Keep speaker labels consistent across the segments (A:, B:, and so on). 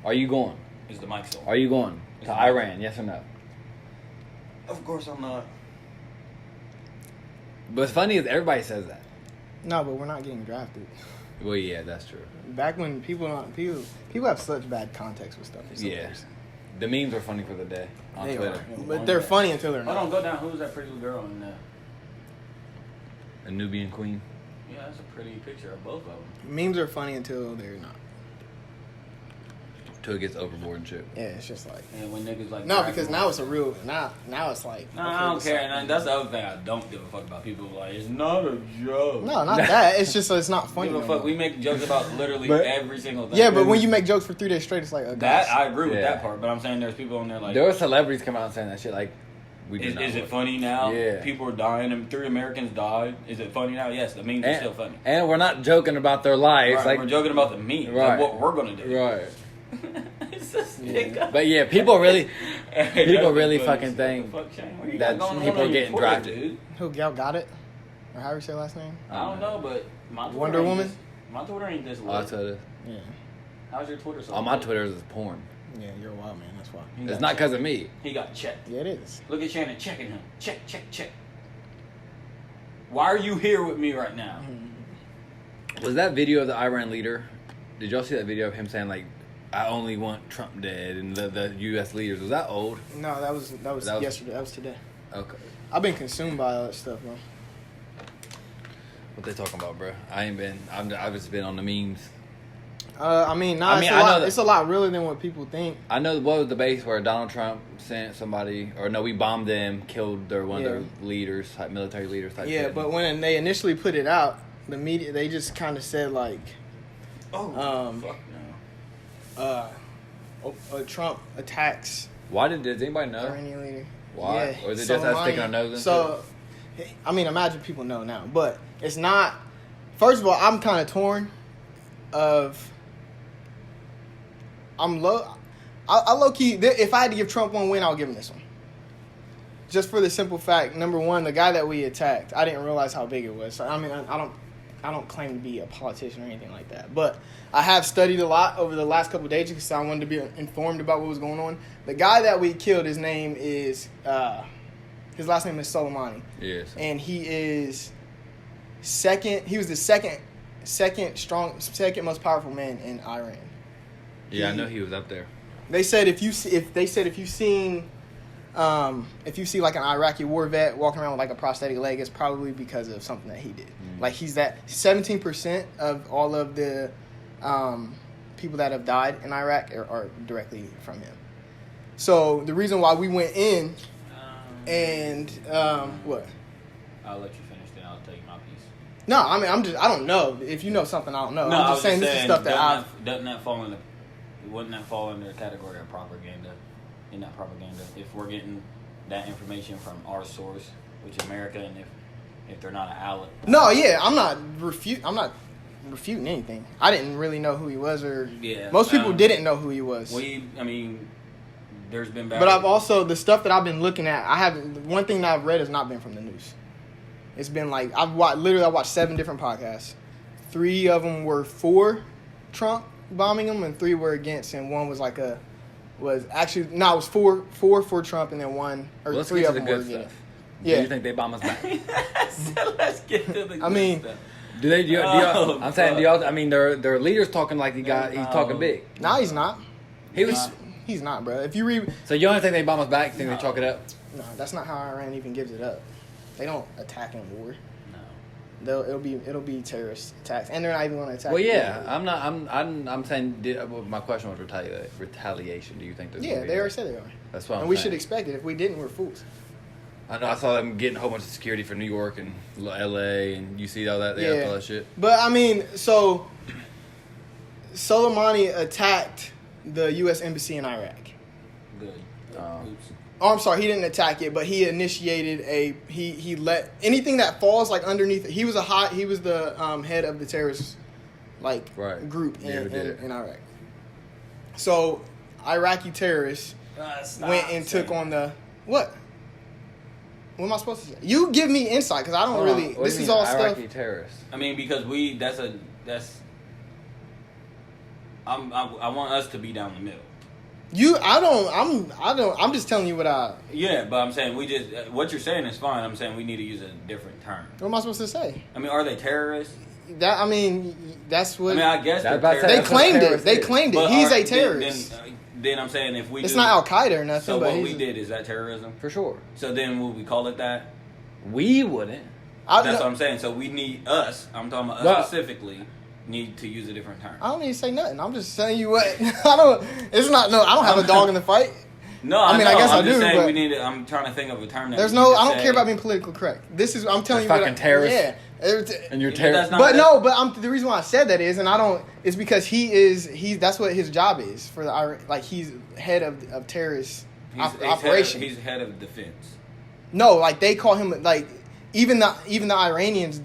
A: Are you going?
B: Is the mic still?
A: Are you going to Iran? Yes or no?
B: Of course I'm not.
A: But what's funny is everybody says that.
C: No, but we're not getting drafted.
A: Well, yeah, that's true.
C: Back when people have such bad context with stuff.
A: Yeah. The memes are funny for the day on Twitter.
C: But they're funny until they're not.
B: Hold on, go down. Who's that pretty little girl in there?
A: A Nubian queen.
B: Yeah, that's a pretty picture of both of them.
C: Memes are funny until they're not.
A: Till it gets overboard and shit.
C: Yeah, it's just like.
B: And when niggas like.
C: No, because now it's a real. Now it's like.
B: No, I don't care. And that's the other thing I don't give a fuck about. People like, it's not a joke.
C: No, not that. It's just it's not funny.
B: Give a fuck. We make jokes about literally every single thing.
C: Yeah, but when you make jokes for 3 days straight, it's like a
B: that I agree with that part. But I'm saying there's people on there like.
A: There were celebrities come out saying that shit like.
B: Is it funny now?
A: Yeah.
B: People are dying and 3 Americans died. Is it funny now? Yes, the memes are still funny.
A: And we're not joking about their lives.
B: Right,
A: like
B: we're joking about the memes.
A: Right.
B: Like what we're gonna do.
A: Right.
B: Yeah.
A: But yeah, people really fucking think that people are getting drafted.
B: Dude.
C: Who Gal got it? Or how do you say last name?
B: I don't know, but my Twitter
C: Wonder Woman?
B: My Twitter ain't this
A: Oh,
B: low.
A: Twitter.
C: Yeah.
B: How's your Twitter so
A: Oh, my Twitter is porn.
C: Yeah, you're a wild man. That's why.
A: It's not because of me.
B: He got checked.
C: Yeah, it is.
B: Look at Shannon checking him. Check. Why are you here with me right now?
A: Was that video of the Iran leader? Did y'all see that video of him saying like, "I only want Trump dead" and the U.S. leaders? Was that old?
C: No, that was yesterday. That was today.
A: Okay.
C: I've been consumed by all that stuff, bro.
A: What they talking about, bro? I ain't been. I've just been on the memes.
C: It's a lot realer than what people think.
A: I know what was the base where Donald Trump sent somebody, or no, we bombed them, killed one of their leaders, like military leaders. Type
C: yeah,
A: shit.
C: but when they initially put it out, the media they just kind of said like,
B: fuck no.
C: Trump attacks.
A: Why does anybody know?
C: Iranian leader.
A: Why?
C: Yeah,
A: Or is it just us sticking our nose into it?
C: I mean, imagine people know now, but it's not. First of all, I'm kind of torn. I low key. If I had to give Trump one win, I'll give him this one. Just for the simple fact, number one, the guy that we attacked, I didn't realize how big it was. So, I mean, I don't claim to be a politician or anything like that, but I have studied a lot over the last couple of days because I wanted to be informed about what was going on. The guy that we killed, his name is his last name is Soleimani.
A: Yes.
C: And he is second. He was the second most powerful man in Iran.
A: Yeah, I know he was up there.
C: They said if you see like an Iraqi war vet walking around with like a prosthetic leg, it's probably because of something that he did. Like he's that 17% of all of the people that have died in Iraq are directly from him. So the reason why we went in and what?
B: I'll let you finish, then I'll tell you my piece.
C: No, I mean I don't know. If you know something, I don't know.
B: No,
C: I'm just saying this is stuff that
B: wouldn't that fall under the category of propaganda? In that propaganda, if we're getting that information from our source, which is America, and if they're not an outlet.
C: No, yeah, I'm not refuting anything. I didn't really know who he was, or most people didn't know who he was.
B: There's been bad.
C: But I've also the stuff that I've been looking at. One thing that I've read has not been from the news. It's been like I watched 7 different podcasts. 3 of them were for Trump bombing him, and 3 were against, and one was like it was 4 for Trump, and then 1 or
A: Let's
C: 3
A: get
C: of
A: to the
C: them were
A: good
C: against.
A: stuff.
C: Yeah.
A: Do you think they bomb us back?
B: Let's get to the good
C: I mean,
B: stuff.
A: Do they? Do y'all, I'm saying, do y'all? I mean, their leader's talking like he's talking big.
C: No, he's not. He's not, bro. If you read,
A: So you don't think they bomb us back? You think they chalk it up?
C: no, that's not how Iran even gives it up. They don't attack in war.
B: No.
C: It'll be terrorist attacks, and they're not even going to attack.
A: Well, yeah, I'm saying. My question was retaliation. Do you think?
C: Yeah, they already said they are.
A: That's what I'm
C: and we
A: saying.
C: should expect it. If we didn't, we're fools.
A: I know. I saw them getting a whole bunch of security for New York and L.A. and you see all that. They have all that shit.
C: But I mean, so Soleimani attacked the U.S. embassy in Iraq.
B: Good. Oops.
C: Oh, I'm sorry. He didn't attack it, but he initiated he let anything that falls like underneath. He was the head of the terrorist group in Iraq. So Iraqi terrorists went and took on the what? What am I supposed to say? You give me insight because I don't really. This is all
A: Iraqi
C: stuff.
A: terrorists.
B: I mean, because I want us to be down the middle.
C: I'm just telling you what I.
B: Yeah, but I'm saying what you're saying is fine. I'm saying we need to use a different term.
C: What am I supposed to say?
B: I mean, are they terrorists?
C: That's what.
B: I mean, I guess they're
A: That's
B: terrorists.
C: they claimed it. They claimed it.
B: But
C: He's a terrorist.
B: Then I'm saying if we
C: it's not Al Qaeda or nothing.
B: So
C: but
B: what we did, is that terrorism?
A: For sure.
B: So then would we call it that?
A: We wouldn't.
B: That's what I'm saying. So we need us. I'm talking about us specifically. Need to use a different term.
C: I don't need to say nothing. I'm just telling you what. I don't. It's not. No, I don't have a dog in the fight.
B: No,
C: I mean, I guess
B: I'm
C: I
B: just
C: do.
B: saying
C: But
B: we need. I'm trying to think of a term. That
C: there's no. I don't care about being politically correct. This is. I'm telling you.
A: Fucking terrorist.
C: Yeah.
A: And you're terrorist.
C: But no. But the reason why I said that is, and I don't. Is because he. That's what his job is for the. Like he's head of terrorist operation.
B: He's head of defense.
C: No, like they call him like even the Iranians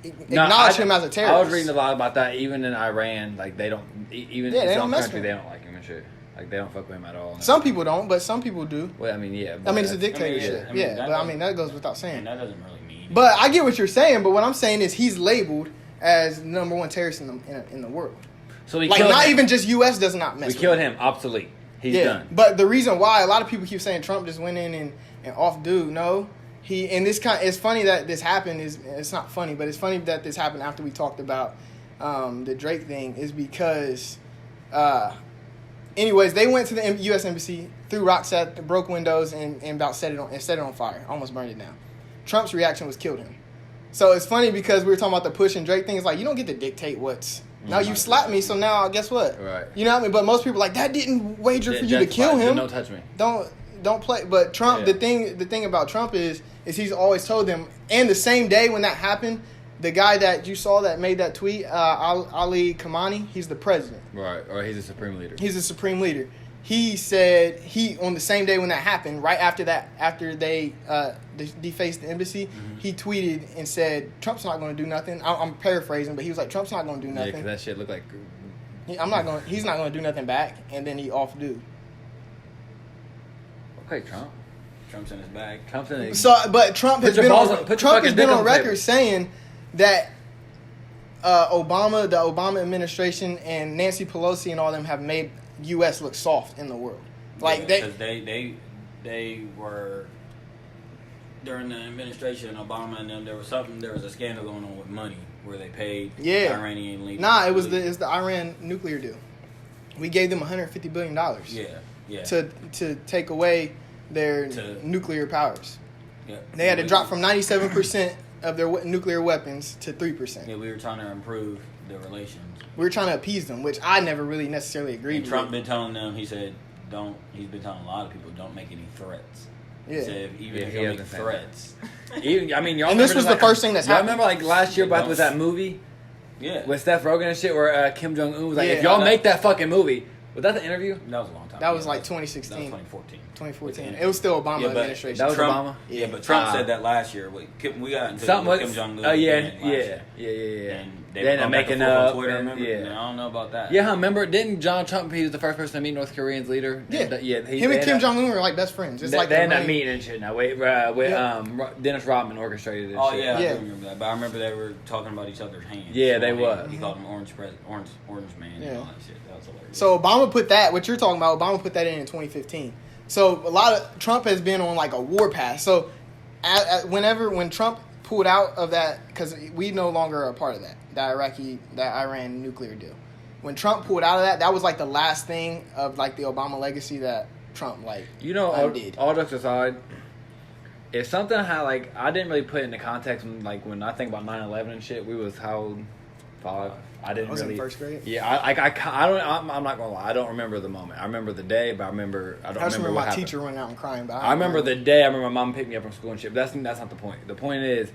C: acknowledge him as a terrorist.
A: I was reading a lot about that. Even in Iran, like they don't. Even in some country, they don't like him and shit. Like they don't fuck with him at all.
C: Some people don't, but some people do.
A: Well, I mean, yeah.
C: I mean, it's a dictatorship. But I mean that goes without saying.
B: And that doesn't really mean.
C: But I get what you're saying. But what I'm saying is he's labeled as the number one terrorist in the world.
A: So we
C: like
A: killed
C: not
A: him.
C: even just U.S. does not mess.
A: We
C: with
A: killed him. Obsolete. He's done.
C: But the reason why a lot of people keep saying Trump just went in and off dude. No, it's funny that this happened. It's not funny, but it's funny that this happened after we talked about the Drake thing. Is because. Anyways, they went to the U.S. Embassy, threw rocks at, broke windows, and about set it on fire. Almost burned it down. Trump's reaction was killed him. So it's funny because we were talking about the push and Drake thing. It's like you don't get to dictate what's. Now you slapped me, so now guess what?
A: Right.
C: You know what I mean? But most people are like that didn't wager for you to kill him.
A: Don't touch me.
C: Don't play. But Trump, the thing about Trump is he's always told them. And the same day when that happened, the guy that you saw that made that tweet, Ali Khamenei, he's the president.
A: Right, or he's a supreme leader.
C: He's a supreme leader. He said on the same day when that happened, right after they defaced the embassy, he tweeted and said, Trump's not going to do nothing. I'm paraphrasing, but he was like, Trump's not going to do nothing.
A: Yeah, because that shit looked like...
C: He's not going to do nothing back, and then he off do.
A: Okay, Trump.
B: Trump's in his bag.
C: But Trump has been on record saying that the Obama administration and Nancy Pelosi and all them have made U.S. look soft in the world. Like
B: because they were during the administration of Obama and them. There was a scandal going on with money where they paid the Iranian leaders.
C: Nah, it's the Iran nuclear deal. We gave them $150 billion.
B: Yeah.
C: To take away their nuclear powers.
B: Yeah.
C: They had to drop from 97% of their nuclear weapons to 3%.
B: Yeah, we were trying to improve the relations.
C: We were trying to appease them, which I never really necessarily agreed with.
B: Trump been telling them, he's been telling a lot of people, don't make any threats.
C: Yeah.
B: He said, even if you make threats.
A: I mean, y'all
C: and this was the first thing that's happened.
A: Y'all remember like last year with that movie?
B: Yeah.
A: With Seth Rogen and shit where Kim Jong-un was like, if y'all make that fucking movie. Was that the interview?
B: That was a long time
C: That
B: ago.
C: was like 2016.
B: That was 2014.
C: 2014. It was still Obama administration.
A: That was
B: Trump,
A: Obama?
B: Yeah, but Trump said that last year. We got into Kim Jong-un.
A: Yeah.
B: And they
A: ended up making
B: on Twitter, remember?
A: Yeah.
B: I don't know about that.
A: Yeah, remember? Didn't John Trump, he was the first person to meet North Korean's leader?
C: Yeah.
A: Him
C: and Kim Jong-un were like best friends. It's like
A: they ended up meeting and shit now. Dennis Rodman orchestrated it.
B: Oh, yeah, I do remember that. But I remember they were talking about each other's hands.
A: Yeah, they were.
B: He called him Orange Man and all that shit. That was hilarious.
C: So Obama put that, what you're talking about, Obama put that in 2015. So Trump has been on like a war path. So when Trump pulled out of that, because we no longer are a part of that Iran nuclear deal. When Trump pulled out of that was like the last thing of like the Obama legacy that Trump undid.
A: All jokes aside, if something how like I didn't really put it into context when I think about 9/11 and shit, we was how old? 5. I didn't really.
C: In first grade.
A: Yeah, I'm not gonna lie. I don't remember the moment. I remember the day, but I don't remember what
C: my
A: happened.
C: teacher running out and crying. But
A: I remember the day. I remember my mom picked me up from school and shit. But that's not the point. The point is,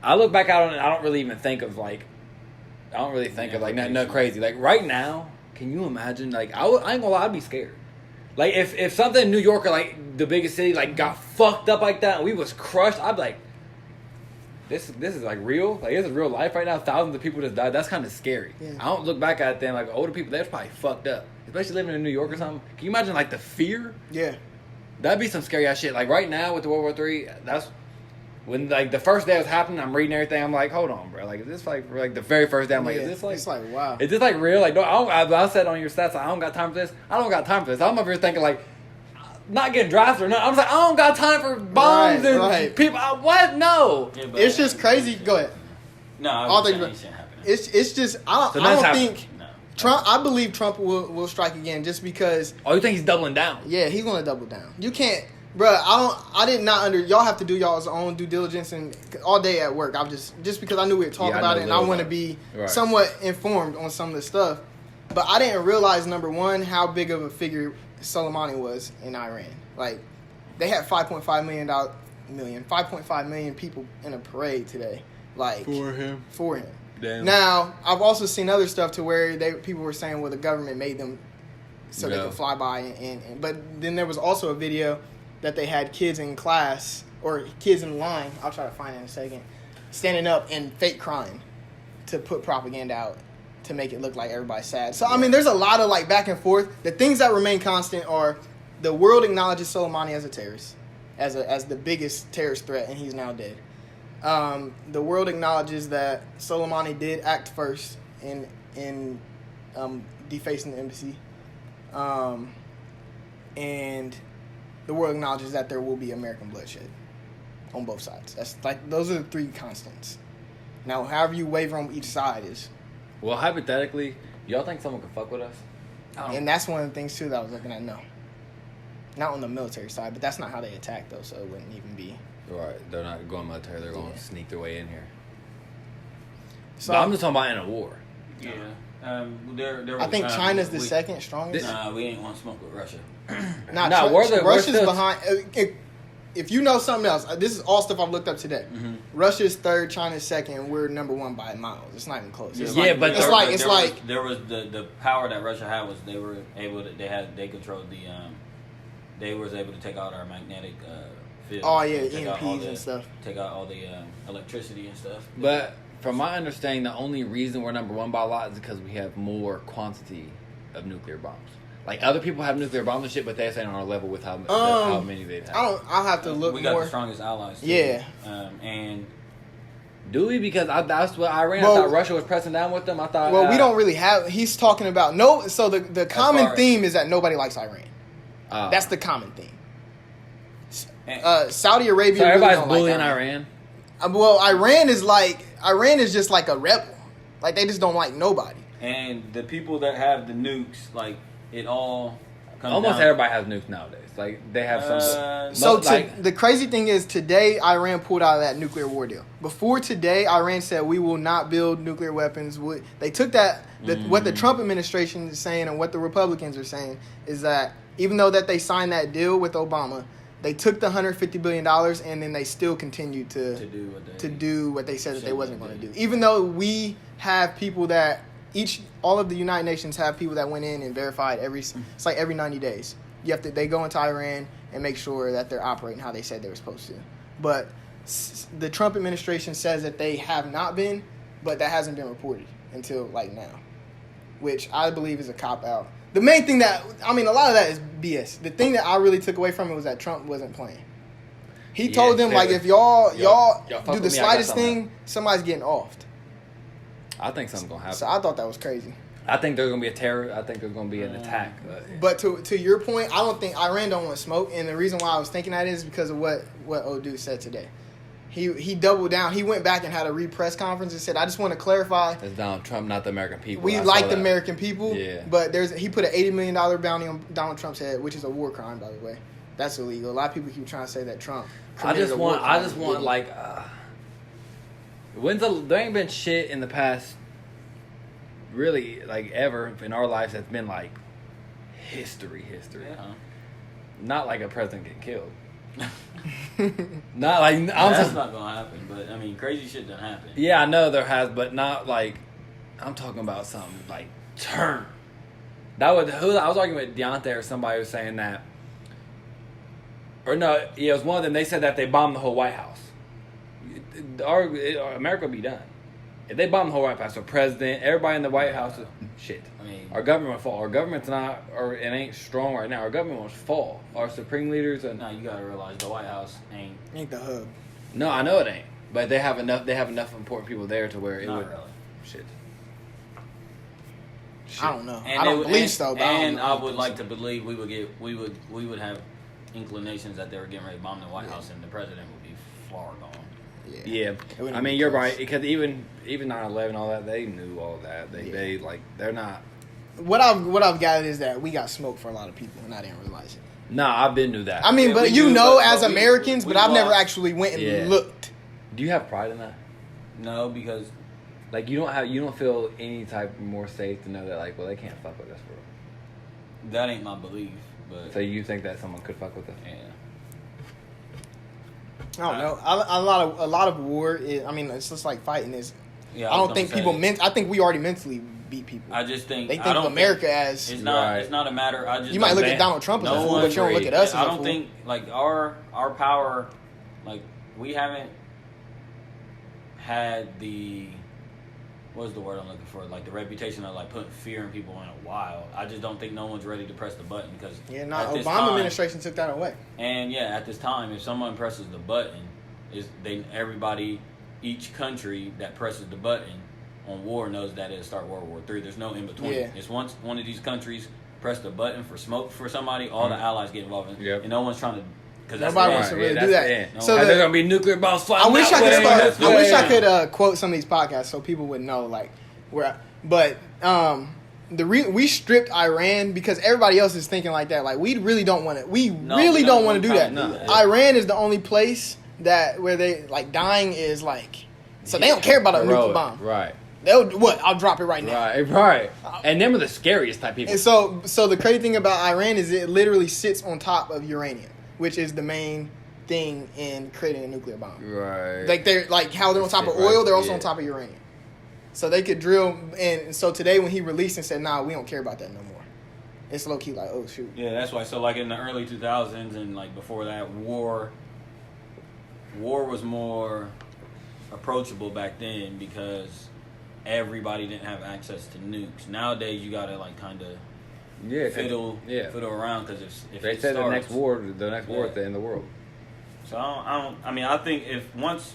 A: I look back out on it. I don't really even think of like. I don't really think of like nothing crazy. Like right now, can you imagine? Like I ain't gonna lie, I'd be scared. Like if something in New York or like the biggest city like got fucked up like that and we was crushed, I'd be like, this is like real. Like this is real life right now. Thousands of people just died. That's kind of scary. Yeah. I don't look back at them like older people. They're probably fucked up, especially living in New York or something. Can you imagine like the fear?
C: Yeah,
A: that'd be some scary ass shit. Like right now with the World War III, when like the first day it was happening, I'm reading everything. I'm like, hold on, bro. Like, is this like for like the very first day? I'm like, is this like?
C: It's like wow.
A: Is this like real? Like, no, I said on your stats, like, I don't got time for this. I don't got time for this. I'm over here thinking like, not getting drafted or not. I was like, I don't got time for bombs and people. What? No.
B: Yeah,
C: It's just crazy. Go ahead.
B: No,
C: All things. It's just I don't think
B: No.
C: Trump. I believe Trump will strike again just because.
A: Oh, you think he's doubling down?
C: Yeah, he's gonna double down. You can't, bro. I did not y'all have to do y'all's own due diligence and all day at work. I'm just because I knew we would talk about it and I want to be somewhat informed on some of the stuff. But I didn't realize, number one, how big of a figure Soleimani was in Iran. Like, they had 5.5 million people in a parade today. Like for him.
A: Damn.
C: Now, I've also seen other stuff to where people were saying, well, the government made them so they could fly by. But then there was also a video that they had kids in class or kids in line. I'll try to find it in a second. Standing up and fake crying to put propaganda out to make it look like everybody's sad. So, I mean, there's a lot of like back and forth. The things that remain constant are the world acknowledges Soleimani as a terrorist, as the biggest terrorist threat, and he's now dead. The world acknowledges that Soleimani did act first in defacing the embassy. And the world acknowledges that there will be American bloodshed on both sides. That's like those are the three constants. Now, however you waver on each side is.
A: Well, hypothetically, y'all think someone could fuck with us?
C: And that's one of the things too that I was looking at. No, not on the military side, but that's not how they attack though, so it wouldn't even be.
A: Right, they're not going military. They're going to sneak their way in here.
C: So
A: but I'm just talking about in a war.
B: Yeah.
C: I think China's the second strongest.
B: Nah, we ain't want to smoke with Russia.
C: Russia's behind. If you know something else, this is all stuff I've looked up today.
B: Mm-hmm.
C: Russia's third, China's second, and we're number one by miles. It's not even close.
A: But
B: there was the power that Russia had was they were able to they controlled they was able to take out our magnetic field.
C: Oh yeah, EMPs and stuff.
B: Take out all the electricity and stuff.
A: But from my understanding, the only reason we're number one by a lot is because we have more quantity of nuclear bombs. Like, other people have nuclear bombs and shit, but they're saying on our level with how many they have.
C: I'll have to look more.
B: We got the strongest allies, too.
C: Yeah.
B: And...
A: Do we? Because that's what Iran, I thought Russia was pressing down with them. I thought...
C: Well, we don't really have... He's talking about... No, so the common theme is that nobody likes Iran. That's the common theme. Saudi Arabia...
A: So everybody's
C: really
A: bullying Iran?
C: Well, Iran is just like a rebel. Like, they just don't like nobody.
B: And the people that have the nukes, like... It all comes
A: almost
B: down.
A: Everybody has nukes nowadays. Like, they have some.
C: The crazy thing is, today Iran pulled out of that nuclear war deal. Before today, Iran said we will not build nuclear weapons. They took that. What the Trump administration is saying and what the Republicans are saying is that even though that they signed that deal with Obama, they took the $150 billion and then they still continued to do what they said that they wasn't going to do. Even though we have people that. All of the United Nations have people that went in and verified it's like every 90 days. They go into Iran and make sure that they're operating how they said they were supposed to. But the Trump administration says that they have not been, but that hasn't been reported until like now, which I believe is a cop-out. The main thing a lot of that is BS. The thing that I really took away from it was that Trump wasn't playing. He told them, like, if y'all do the slightest thing, somebody's getting offed.
A: I think something's going to happen.
C: So I thought that was crazy.
A: I think there's going to be a terror. I think there's going to be an attack.
C: But to your point, I don't think Iran don't want smoke. And the reason why I was thinking that is because of what Odu said today. He doubled down. He went back and had a press conference and said, I just want to clarify.
A: It's Donald Trump, not the American people.
C: We like the American people.
A: Yeah.
C: But he put an $80 million bounty on Donald Trump's head, which is a war crime, by the way. That's illegal. A lot of people keep trying to say that Trump.
A: I just want like. There ain't been shit in the past. Really, like, ever in our lives that's been like history.
B: Yeah.
A: Not like a president getting killed. Not like
B: that's not gonna happen. But I mean, crazy shit doesn't happen.
A: Yeah, I know there has, but not like I'm talking about something like turn. I was arguing with Deontay or somebody was saying that, or no, it was one of them. They said that they bombed the whole White House. America will be done. If they bomb the whole White House, the president, everybody in the White House, shit. I mean, our government will fall. Our government's not, or it ain't strong right now. Our government will fall. Our supreme leaders.
B: Now you gotta realize the White House ain't
C: the hub.
A: No, I know it ain't. But they have enough. They have enough important people there to where it
B: Not
A: would.
B: really.
A: Shit.
C: I don't know.
B: And
C: I don't believe so. But
B: And
C: I
B: would like to believe we would have inclinations that they were getting ready to bomb the White House, and the president would be far gone.
A: Yeah. I mean, you're right, because even 9/11, all that, they knew all that. They like they're not.
C: What I've gathered is that we got smoked for a lot of people, and I didn't realize it.
A: Nah, I've been knew that.
C: I mean,
B: Yeah,
C: but
B: we do,
C: as
B: but
C: Americans,
B: we
C: but I've never
B: lost.
C: actually went and looked.
A: Do you have pride in that?
B: No, because
A: Like you don't feel any type more safe to know that like, well, they can't fuck with us for real.
B: that ain't my belief. But
A: So you think that someone could fuck with us?
B: yeah.
C: I don't know. A lot of war is. I mean, it's just like fighting is.
B: Yeah,
C: I don't think people I think we already mentally beat people.
B: I just think
C: They
B: I
C: think
B: don't
C: of America
B: think,
C: as.
B: It's not.
A: Right.
B: It's not a matter. I just
C: You might
B: don't
C: look
B: think-
C: at Donald Trump as a
B: no
C: fool,
B: one-
C: but you don't look at us as
B: I
C: a
B: don't
C: fool.
B: think like our power, like we haven't had the. What's the word I'm looking for? Like the reputation of like putting fear in people in a while. I just don't think no one's ready to press the button because
C: Obama
B: this time-
C: administration took that away.
B: And yeah, at this time, if someone presses the button, each country that presses the button on war knows that it'll start World War III. There's no in between.
C: Yeah.
B: It's once one of these countries press the button for smoke for somebody, all the allies get involved in,
A: Yep.
B: and no one's trying to. Because
C: Nobody wants to really do that.
B: No.
C: So
A: there's gonna be nuclear bombs flying.
C: I wish I
A: that
C: could
A: way.
C: start. I wish I could quote some of these podcasts so people would know like where. But we stripped Iran because everybody else is thinking like that. Like we really don't want to. We really don't want to do that.
B: No.
C: Iran is the only place where they like dying is like. So they don't care about a nuclear bomb.
A: Right.
C: They'll what? I'll drop it right now.
A: Right. And them are the scariest type people.
C: And so the crazy thing about Iran is it literally sits on top of uranium, which is the main thing in creating a nuclear bomb.
A: Right.
C: Like they're like how they're on top of oil, they're also on top of uranium. So they could drill, and so today when he released and said, "Nah, we don't care about that no more," it's low key like, "Oh shoot."
B: Yeah, that's why. So like in the early 2000s and like before that, war was more approachable back then because everybody didn't have access to nukes. Nowadays, you gotta like kind of fiddle around because if
A: they
B: it
A: said
B: starts,
A: the next war at the end of the world.
B: So I mean, I think if once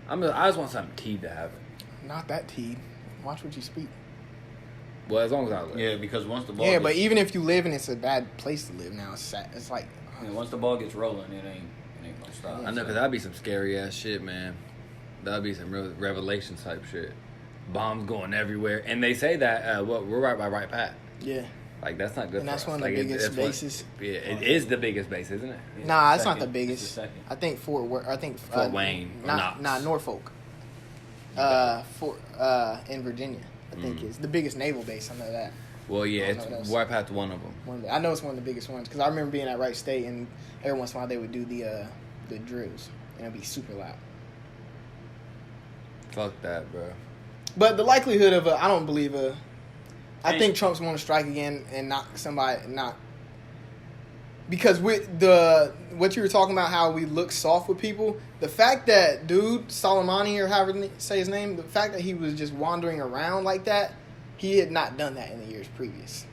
A: I just want something teed to happen.
C: Not that teed. Watch what you speak.
A: Well, as long as I live.
B: yeah, because once the ball
C: Yeah,
B: gets,
C: but even if you live and it's a bad place to live now, it's sad. It's like
B: once the ball gets rolling, it ain't gonna stop.
A: I know, because that'd be some scary ass shit, man. That'd be some real revelation type shit. Bombs going everywhere, and they say that we're right by right path.
C: yeah.
A: Like that's not good.
C: And
A: for
C: that's
A: us.
C: one of the
A: Like,
C: biggest bases.
A: It is the biggest base, isn't it?
C: Nah, it's not
B: second.
C: the biggest.
B: It's the second.
C: I think
A: Fort Wayne or Knox.
C: Norfolk. In Virginia, I think is the biggest naval base. I know that.
A: Well, yeah,
C: I don't know what
A: it's
C: else.
A: right past one of them.
C: I know it's one of the biggest ones because I remember being at Wright State and every once in a while they would do the drills and it'd be super loud.
A: Fuck that, bro.
C: But the likelihood of I don't believe I think Trump's going to strike again and not because with what you were talking about how we look soft with people, the fact that dude Soleimani or however you say his name, the fact that he was just wandering around like that, he had not done that in the years previous.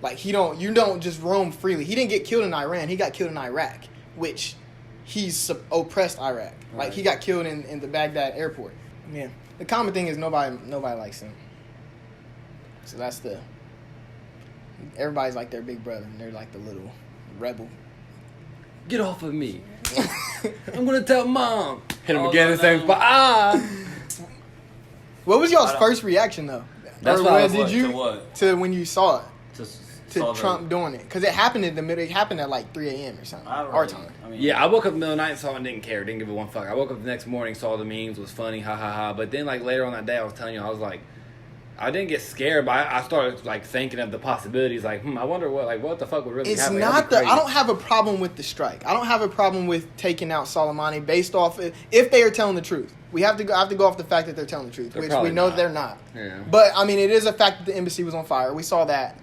C: Like you don't just roam freely. He didn't get killed in Iran. He got killed in Iraq, which he's oppressed Iraq. Like he got killed in the Baghdad airport. Yeah. The common thing is nobody likes him. So that's everybody's like their big brother and they're like the little rebel.
A: Get off of me. I'm gonna tell mom. Hit him
B: Oh,
A: again in the same spot.
C: What was y'all's first reaction though?
A: That's
C: Or
A: what I was
C: did
A: like,
C: you
B: to what?
C: to when you saw it
B: saw
C: to Trump doing it because it happened in the middle. It happened at like 3 a.m. or something our time.
B: I mean,
A: Yeah, I woke up in the middle of the night and saw it and didn't care. Didn't give a one fuck. I woke up the next morning, saw the memes, was funny, ha ha ha. But then like later on that day, I was telling you, I was like, I didn't get scared, but I started like thinking of the possibilities. Like, I wonder what the fuck would really
C: It's
A: happen.
C: not I don't have a problem with the strike. I don't have a problem with taking out Soleimani based off if they are telling the truth. I have to go off the fact that they're telling the truth,
A: They're
C: which
A: probably
C: we know
A: not.
C: they're not.
A: Yeah.
C: But I mean, it is a fact that the embassy was on fire. We saw that,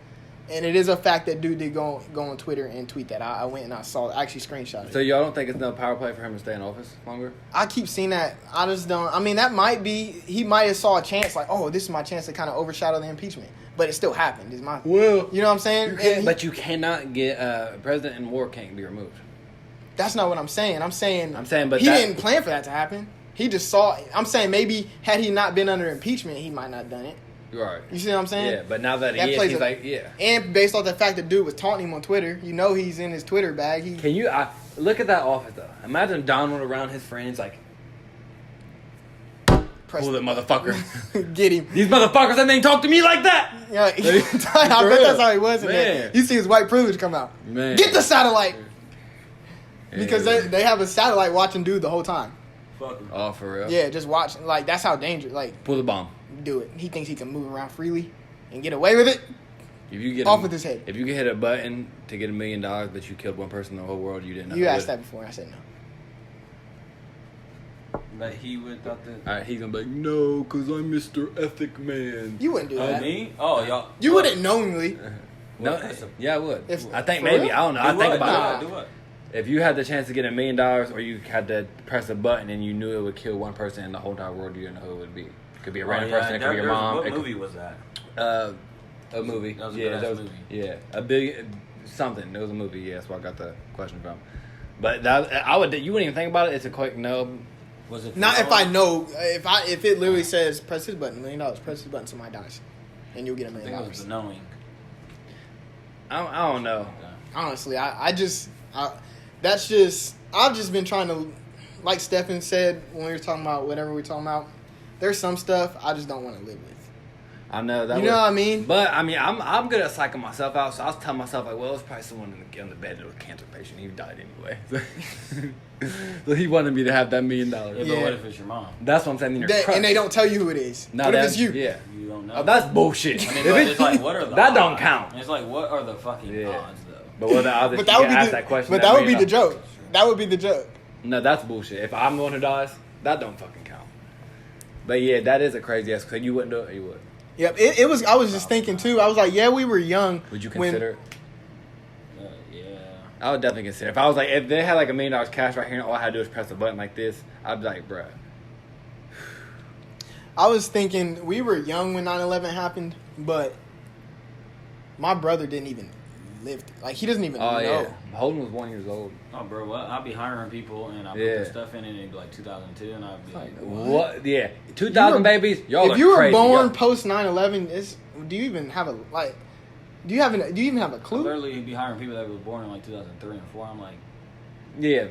C: and it is a fact that dude did go on Twitter and tweet that. I went and I saw it. I actually screenshot it.
A: So y'all don't think it's no power play for him to stay in office longer?
C: I keep seeing that. I just don't. I mean, that might be. He might have saw a chance, like, oh, this is my chance to kind of overshadow the impeachment. But it still happened. Is my you know what I'm saying?
A: But you cannot get president in war can't be removed.
C: That's not what I'm saying. I'm saying,
A: but
C: he didn't plan for that to happen. He just saw. I'm saying maybe had he not been under impeachment, he might not have done it.
A: Right.
C: You see what I'm saying?
A: Yeah, but now that he's like, yeah.
C: And based off the fact that dude was taunting him on Twitter, he's in his Twitter bag.
A: Can you look at that office though? Imagine Donald around his friends like, pull that motherfucker.
C: Get him.
A: These motherfuckers that ain't talk to me like that.
C: Yeah, I bet that's how he was. Man. You see his white privilege come out.
A: Man.
C: Get the satellite. Because they have a satellite watching dude the whole time.
B: Fuck him.
A: Oh, for real?
C: Yeah, just watching. Like, that's how dangerous. Like,
A: pull the bomb.
C: Do it. He thinks he can move around freely and get away with it.
A: If you get
C: off with his head.
A: If you could hit a button to get $1 million, but you killed one person in the whole world, you didn't know.
C: You asked that before. I said no.
B: But he would thought that.
A: All right, he's gonna be like, no, cause I'm Mr. Ethic Man.
C: You wouldn't do that.
B: Me? Oh, y'all.
C: You wouldn't knowingly.
A: No, yeah, I would. I think
C: for
A: maybe.
C: real?
A: I don't know. I think about
B: it. Do what?
A: If you had the chance to get $1 million, or you had to press a button and you knew it would kill one person in the whole entire world, you didn't know who it would be. It could be a random person. It could be your mom.
B: What movie was that?
A: A movie.
B: That was a
A: good
B: movie.
A: Yeah, a big something. It was a movie. Yeah, that's where I got the question from. But that I would. You wouldn't even think about it. It's a quick no.
B: Was it
C: not if I know if it literally says press this button $1 million, press this button, somebody dies, and you'll get $1 million.
B: I think it was the knowing.
A: I don't know.
C: Honestly, I've just been trying to, like Stephen said when we were talking about whatever we're talking about. There's some stuff I just don't want to live with.
A: I know that.
C: You know what I mean?
A: But I mean, I'm good at psyching myself out. So I was telling myself like, well, it's probably someone in the bed that was a cancer patient. He died anyway. So he wanted me to have that $1 million.
B: Yeah, but what if it's your mom?
A: That's what I'm saying.
C: And they don't tell you who it is.
A: No,
C: what if it's you?
A: Yeah,
B: you don't know.
A: Oh, that's bullshit.
B: I mean, but it's like, what are the
A: that
B: odds?
A: don't count.
B: It's like, what are the fucking odds though?
A: But what the odds?
C: But that would be
A: ask that question.
C: But that would be the joke. That would be the joke.
A: No, that's bullshit. If I'm the one who dies, that don't fucking count. But yeah, that is a crazy ass. Cause you wouldn't do it. Or you would.
C: Yep. It was. I was just thinking too. I was like, yeah, we were young.
A: Would you consider it?
B: Yeah.
A: I would definitely consider. If I was like, if they had like $1 million cash right here, and all I had to do is press a button like this, I'd be like, bruh.
C: I was thinking we were young when 9/11 happened, but my brother didn't even live. Like he doesn't even know.
A: Yeah. Holden was 1 year old.
B: Oh, bro, what? I'd be hiring people and I put this stuff in it and it'd be like 2002 and I'd be like,
A: what? Yeah. 2000 babies? Y'all
C: if
A: are
C: you were
A: crazy.
C: born post 9/11, do you even have a like? Do you even have a clue?
B: Literally, he'd be hiring people that were born in like 2003 and 4. I'm like,
A: yeah,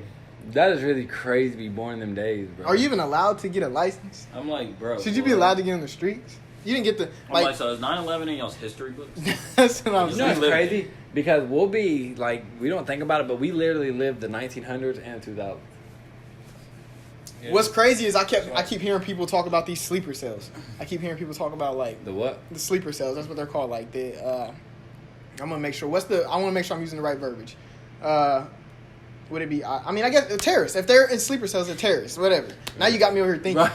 A: that is really crazy to be born in them days, bro.
C: Are you even allowed to get a license?
B: I'm like, bro.
C: Should you be allowed to get in the streets? You didn't get the
B: I'm like so is 9/11 in y'all's history books?
C: That's what I'm
A: You know
C: saying.
A: what's crazy? Because we'll be like, we don't think about it, but we literally lived the 1900s and 2000s.
B: Yeah.
C: What's crazy is I keep hearing people talk about these sleeper cells. I keep hearing people talk about like
A: The what?
C: the sleeper cells. That's what they're called. Like the I'm gonna make sure. I want to make sure I'm using the right verbiage. Would it be? I mean, I guess terrorists. If they're in sleeper cells, they're terrorists. Whatever. Now you got me over here thinking.
B: Right.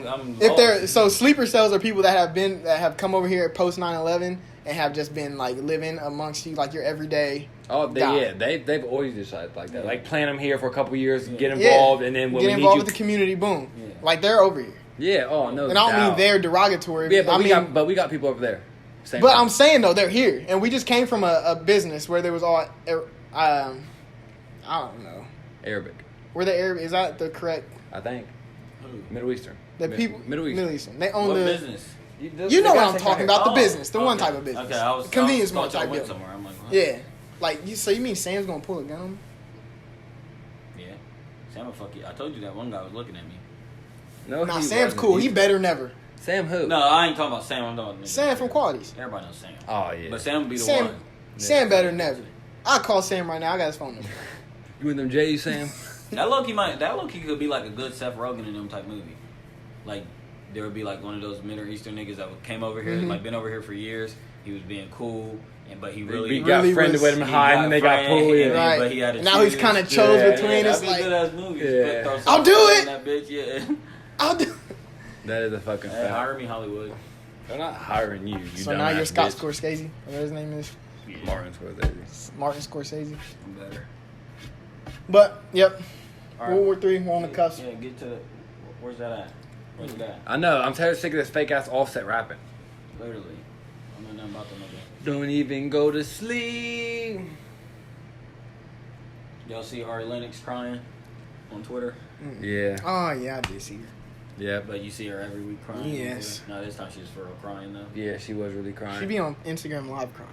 B: I'm
C: If they're so sleeper cells are people that have come over here post 9/11 and have just been like living amongst you like your everyday.
A: Oh,
C: guy.
A: they've always decided like that.
B: Yeah.
A: Like plant them here for a couple years, get involved, and then when
C: get
A: we
C: involved
A: need you,
C: with the community. Boom.
B: Yeah.
C: Like they're over here.
A: yeah. Oh no.
C: And I don't
A: doubt.
C: mean they're derogatory.
A: Yeah, but
C: I mean,
A: we got people over there. Same
C: But
A: thing.
C: I'm saying though they're here, and we just came from a business where there was all I don't know.
A: Arabic,
C: Were the Arab? Is that the correct?
A: I think.
B: Who?
A: Middle Eastern.
C: The people
A: Middle Eastern.
C: They own
B: What
C: the
B: business?
C: You know what I'm talking about? The business, the one
B: okay.
C: type of business.
B: Okay, I was
C: convenience
B: I
C: store
B: was thought
C: type
B: y'all went
C: deal.
B: somewhere. I'm like, what?
C: Yeah, like you. So you mean Sam's gonna pull a gun on me?
B: Yeah. Sam will fuck you. I told you that one guy was looking at me.
A: No,
C: Nah,
A: he
C: Sam's
A: wasn't.
C: cool. He better never.
A: Sam who?
B: No, I ain't talking about Sam. I'm talking about
C: Sam from Qualities.
B: Everybody knows Sam.
A: Oh yeah.
B: But Sam would be the
C: Sam,
B: one.
C: Sam better never. I'll call Sam right now. I got his phone number.
A: You in them J's, Sam?
B: That low key could be like a good Seth Rogen in them type movie. Like there would be like one of those Middle Eastern niggas that came over here, like been over here for years. He was being cool, but he really
A: got friended with him high, and they got pulled. Yeah.
C: Right.
B: But he had
C: Now he's kind of chose between. It's
B: that'd be
C: like
B: a good ass movie.
A: Yeah.
B: Throw some
C: I'll do
B: in
C: it.
B: That bitch, yeah.
C: I'll do.
A: That is a fucking
B: Hey,
A: fact.
B: hire me, Hollywood.
A: They're not hiring you.
C: So now you're Scott Scorsese. Whatever his name is.
A: Martin Scorsese.
C: Martin Scorsese.
B: I'm better.
C: But yep.
B: All right.
C: World War III. We're on the cusp.
B: Yeah, get to where's that at? Where's it at?
A: I know. I'm tired of sick of this fake ass Offset rapping.
B: Literally. I don't know nothing about the nigga.
A: Don't even go to sleep.
B: Y'all see Ari Lennox crying on Twitter?
A: Yeah.
C: Oh yeah, I did see her.
A: Yeah.
B: But you see her every week crying?
C: Yes.
B: No, this time she was for real crying, though.
A: Yeah, she was really crying.
C: She be on Instagram Live crying.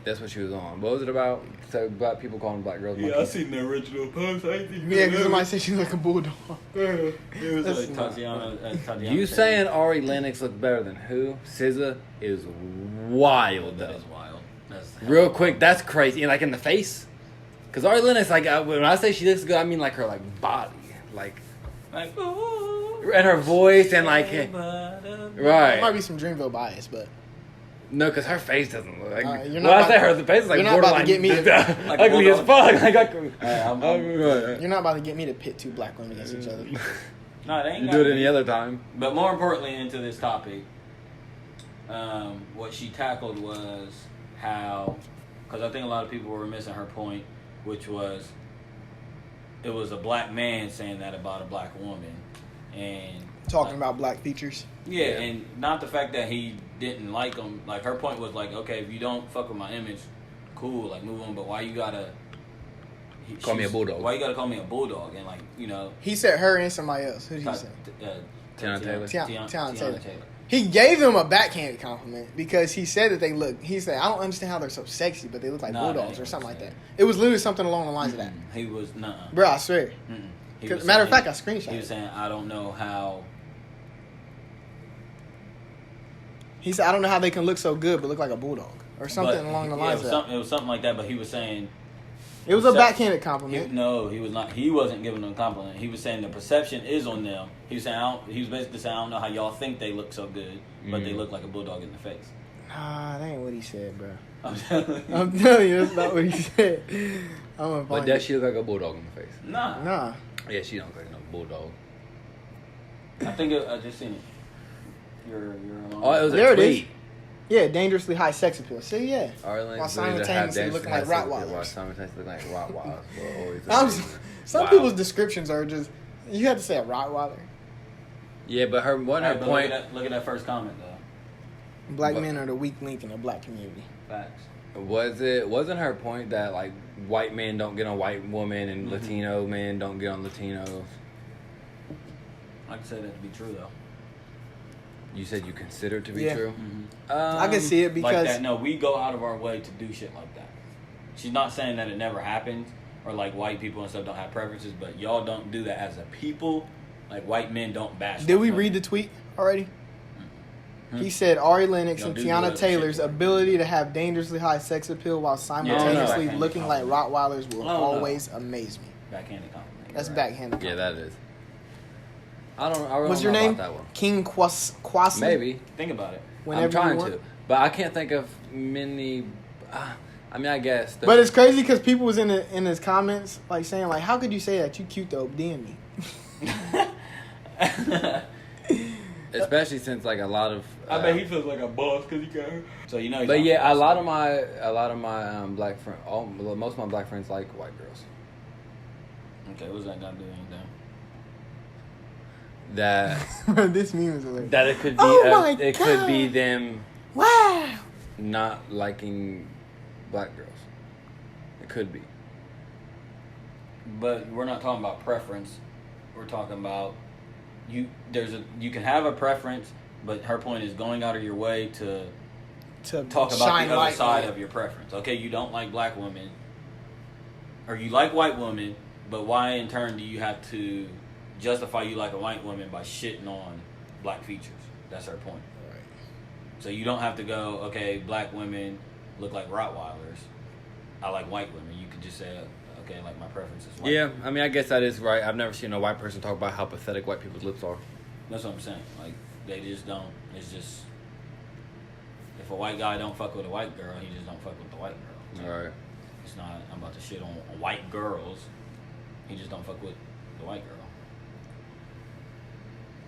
A: That's what she was on. What was it about? So black people calling black girls monkeys.
B: Yeah, I seen the original post. I think
C: Yeah, because somebody said she's like a bulldog.
B: It was
C: That's
B: like
C: not-
B: Tatiana.
A: You saying Ari Lennox looks better than who? SZA is wild
B: That
A: though.
B: is wild. That's
A: Real quick, that's crazy. And like in the face, because Ari Lennox, like when I say she looks good, I mean like her like body, like
B: ooh,
A: and her voice and like
C: There
A: right.
C: might be some Dreamville bias, but
A: No, because her face doesn't look like.
C: You're
A: When
C: not
A: I
C: about
A: say
C: to-
A: her, the face is like
C: you're not about to
A: borderline
C: get me to-
B: like
A: ugly as
B: bulldog.
A: fuck. Like
C: you're not about to get me to pit two black women against each other.
B: No, they ain't
A: You
B: got
A: do it
B: to
A: any
B: be.
A: other time.
B: But more importantly, into this topic, what she tackled was how, because I think a lot of people were missing her point, which was it was a black man saying that about a black woman, and
C: Talking about black features.
B: yeah, and not the fact that he didn't like them. Like her point was like, okay, if you don't fuck with my image, cool, like move on. But why you gotta
A: Call me a bulldog.
B: Why you gotta call me a bulldog? And like
C: He said her and somebody else. Who did he say?
A: Tiana Taylor.
C: Tiana Taylor. He gave them a backhanded compliment because he said that they look. He said, "I don't understand how they're so sexy, but they look like
B: Nah,
C: bulldogs
B: that
C: or something like
B: ain't
C: that."
B: what
C: It was literally something along the lines of that.
B: He was
C: Bro, I swear.
B: He was
C: Matter of
B: saying-
C: fact, I screenshot
B: He was
C: it.
B: saying, I don't know how.
C: He said, "I don't know how they can look so good but look like a bulldog or something
B: but
C: along the
B: yeah,
C: lines of that."
B: it was something like that, but he was saying.
C: It was a
B: Percep-
C: backhanded
B: He,
C: compliment.
B: no, he was not. He wasn't giving them a compliment. He was saying the perception is on them. He was saying, he was basically saying, I don't know how y'all think they look so good, but they look like a bulldog in the face.
C: Nah, that ain't what he said, bro.
B: I'm telling you.
C: I'm telling you, that's not what he said. I'm gonna
A: But
C: find
A: does
C: it.
A: she look like a bulldog in the face?
B: Nah.
C: Nah.
A: Yeah, she don't look like no bulldog.
B: I think I just seen it. You're
A: Oh, it was
C: There
A: a
C: it is.
A: tweet.
C: Yeah, dangerously high sex appeal. See, yeah.
A: While
C: While simultaneously looking like Rottweilers.
A: While simultaneously looking like Rottweilers. Will always
C: I'm,
A: amaze me.
C: some
A: Wow.
C: people's descriptions are just. You have to say a Rottweiler.
A: Yeah, but her one her
B: But
A: point.
B: look at that first comment though.
C: Black
A: But-
C: men are the weak link in the black community.
B: Facts.
A: Wasn't her point that like white men don't get on white women and
B: Mhm.
A: Latino men don't get on Latinos?
B: I can say that to be true though.
A: You said you consider it to be
C: Yeah.
A: true.
C: I can see it
B: Like
C: because
B: that. No, we go out of our way to do shit like that. She's not saying that it never happens or like white people and stuff don't have preferences, but y'all don't do that as a people. Like white men don't bash.
C: did we
B: white
C: read the tweet already? He said Ari Lennox
B: Y'all
C: and
B: do
C: Tiana
B: other
C: Taylor's
B: shit.
C: ability to have dangerously high sex appeal while simultaneously
B: no.
C: looking like Rottweilers will
B: Oh, no.
C: always amaze me.
B: backhanded compliment.
C: That's
B: Right.
C: backhanded.
A: Yeah, that is. I really
C: What's
A: don't
C: your
A: know
C: name?
A: about that one.
C: King Kwasi?
A: Maybe.
B: Think about it.
C: Whenever
A: I'm trying
C: you want.
A: to, but I can't think of many. I mean, I guess.
C: But it's crazy because people was in his comments like saying like, "How could you say that? You cute though, DM me."
A: especially since like a lot of.
B: I bet he feels like a boss because he got her. So you know. he's
A: But
B: not
A: yeah, a
B: boss.
A: lot of my black friends, most of my black friends like white girls.
B: Okay, what's that got to do with anything?
A: That
C: This meme is hilarious.
A: that it could be
C: Oh my
A: it could be
C: God.
A: them
C: Wow.
A: not liking black girls. It could be.
B: But we're not talking about preference. We're talking about you can have a preference, but her point is going out of your way to
C: To
B: talk about
C: shine
B: the other
C: light
B: side
C: on
B: of your preference. Okay, you don't like black women, or you like white women, but why in turn do you have to justify you like a white woman by shitting on black features? That's her point.
C: Right.
B: So you don't have to go, okay, black women look like Rottweilers. I like white women. You could just say, okay, like my preference is white.
A: Yeah, I mean, I guess that is right. I've never seen a white person talk about how pathetic white people's lips are.
B: That's what I'm saying. Like, they just don't. It's just, if a white guy don't fuck with a white girl, he just don't fuck with the white girl.
A: All right.
B: It's not, I'm about to shit on white girls. He just don't fuck with the white girl.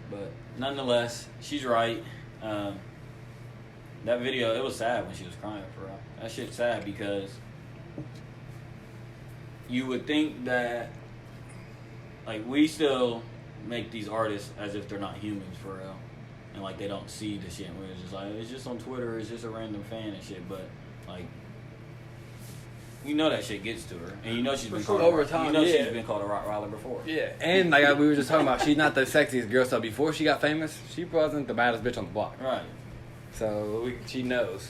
B: But nonetheless, she's right. That video, it was sad when she was crying for real. That shit's sad because you would think that, like, we still make these artists as if they're not humans for real. And, like, they don't see the shit. We're just like, it's just on Twitter, it's just a random fan and shit. But, like, You know that shit gets to her, and you know she's been called
A: over time.
B: You know
A: Yeah.
B: she's been called a Rottweiler before.
A: Yeah, and like we were just talking about, she's not the sexiest girl. So before she got famous, she wasn't the baddest bitch on the block.
B: Right.
A: So she knows.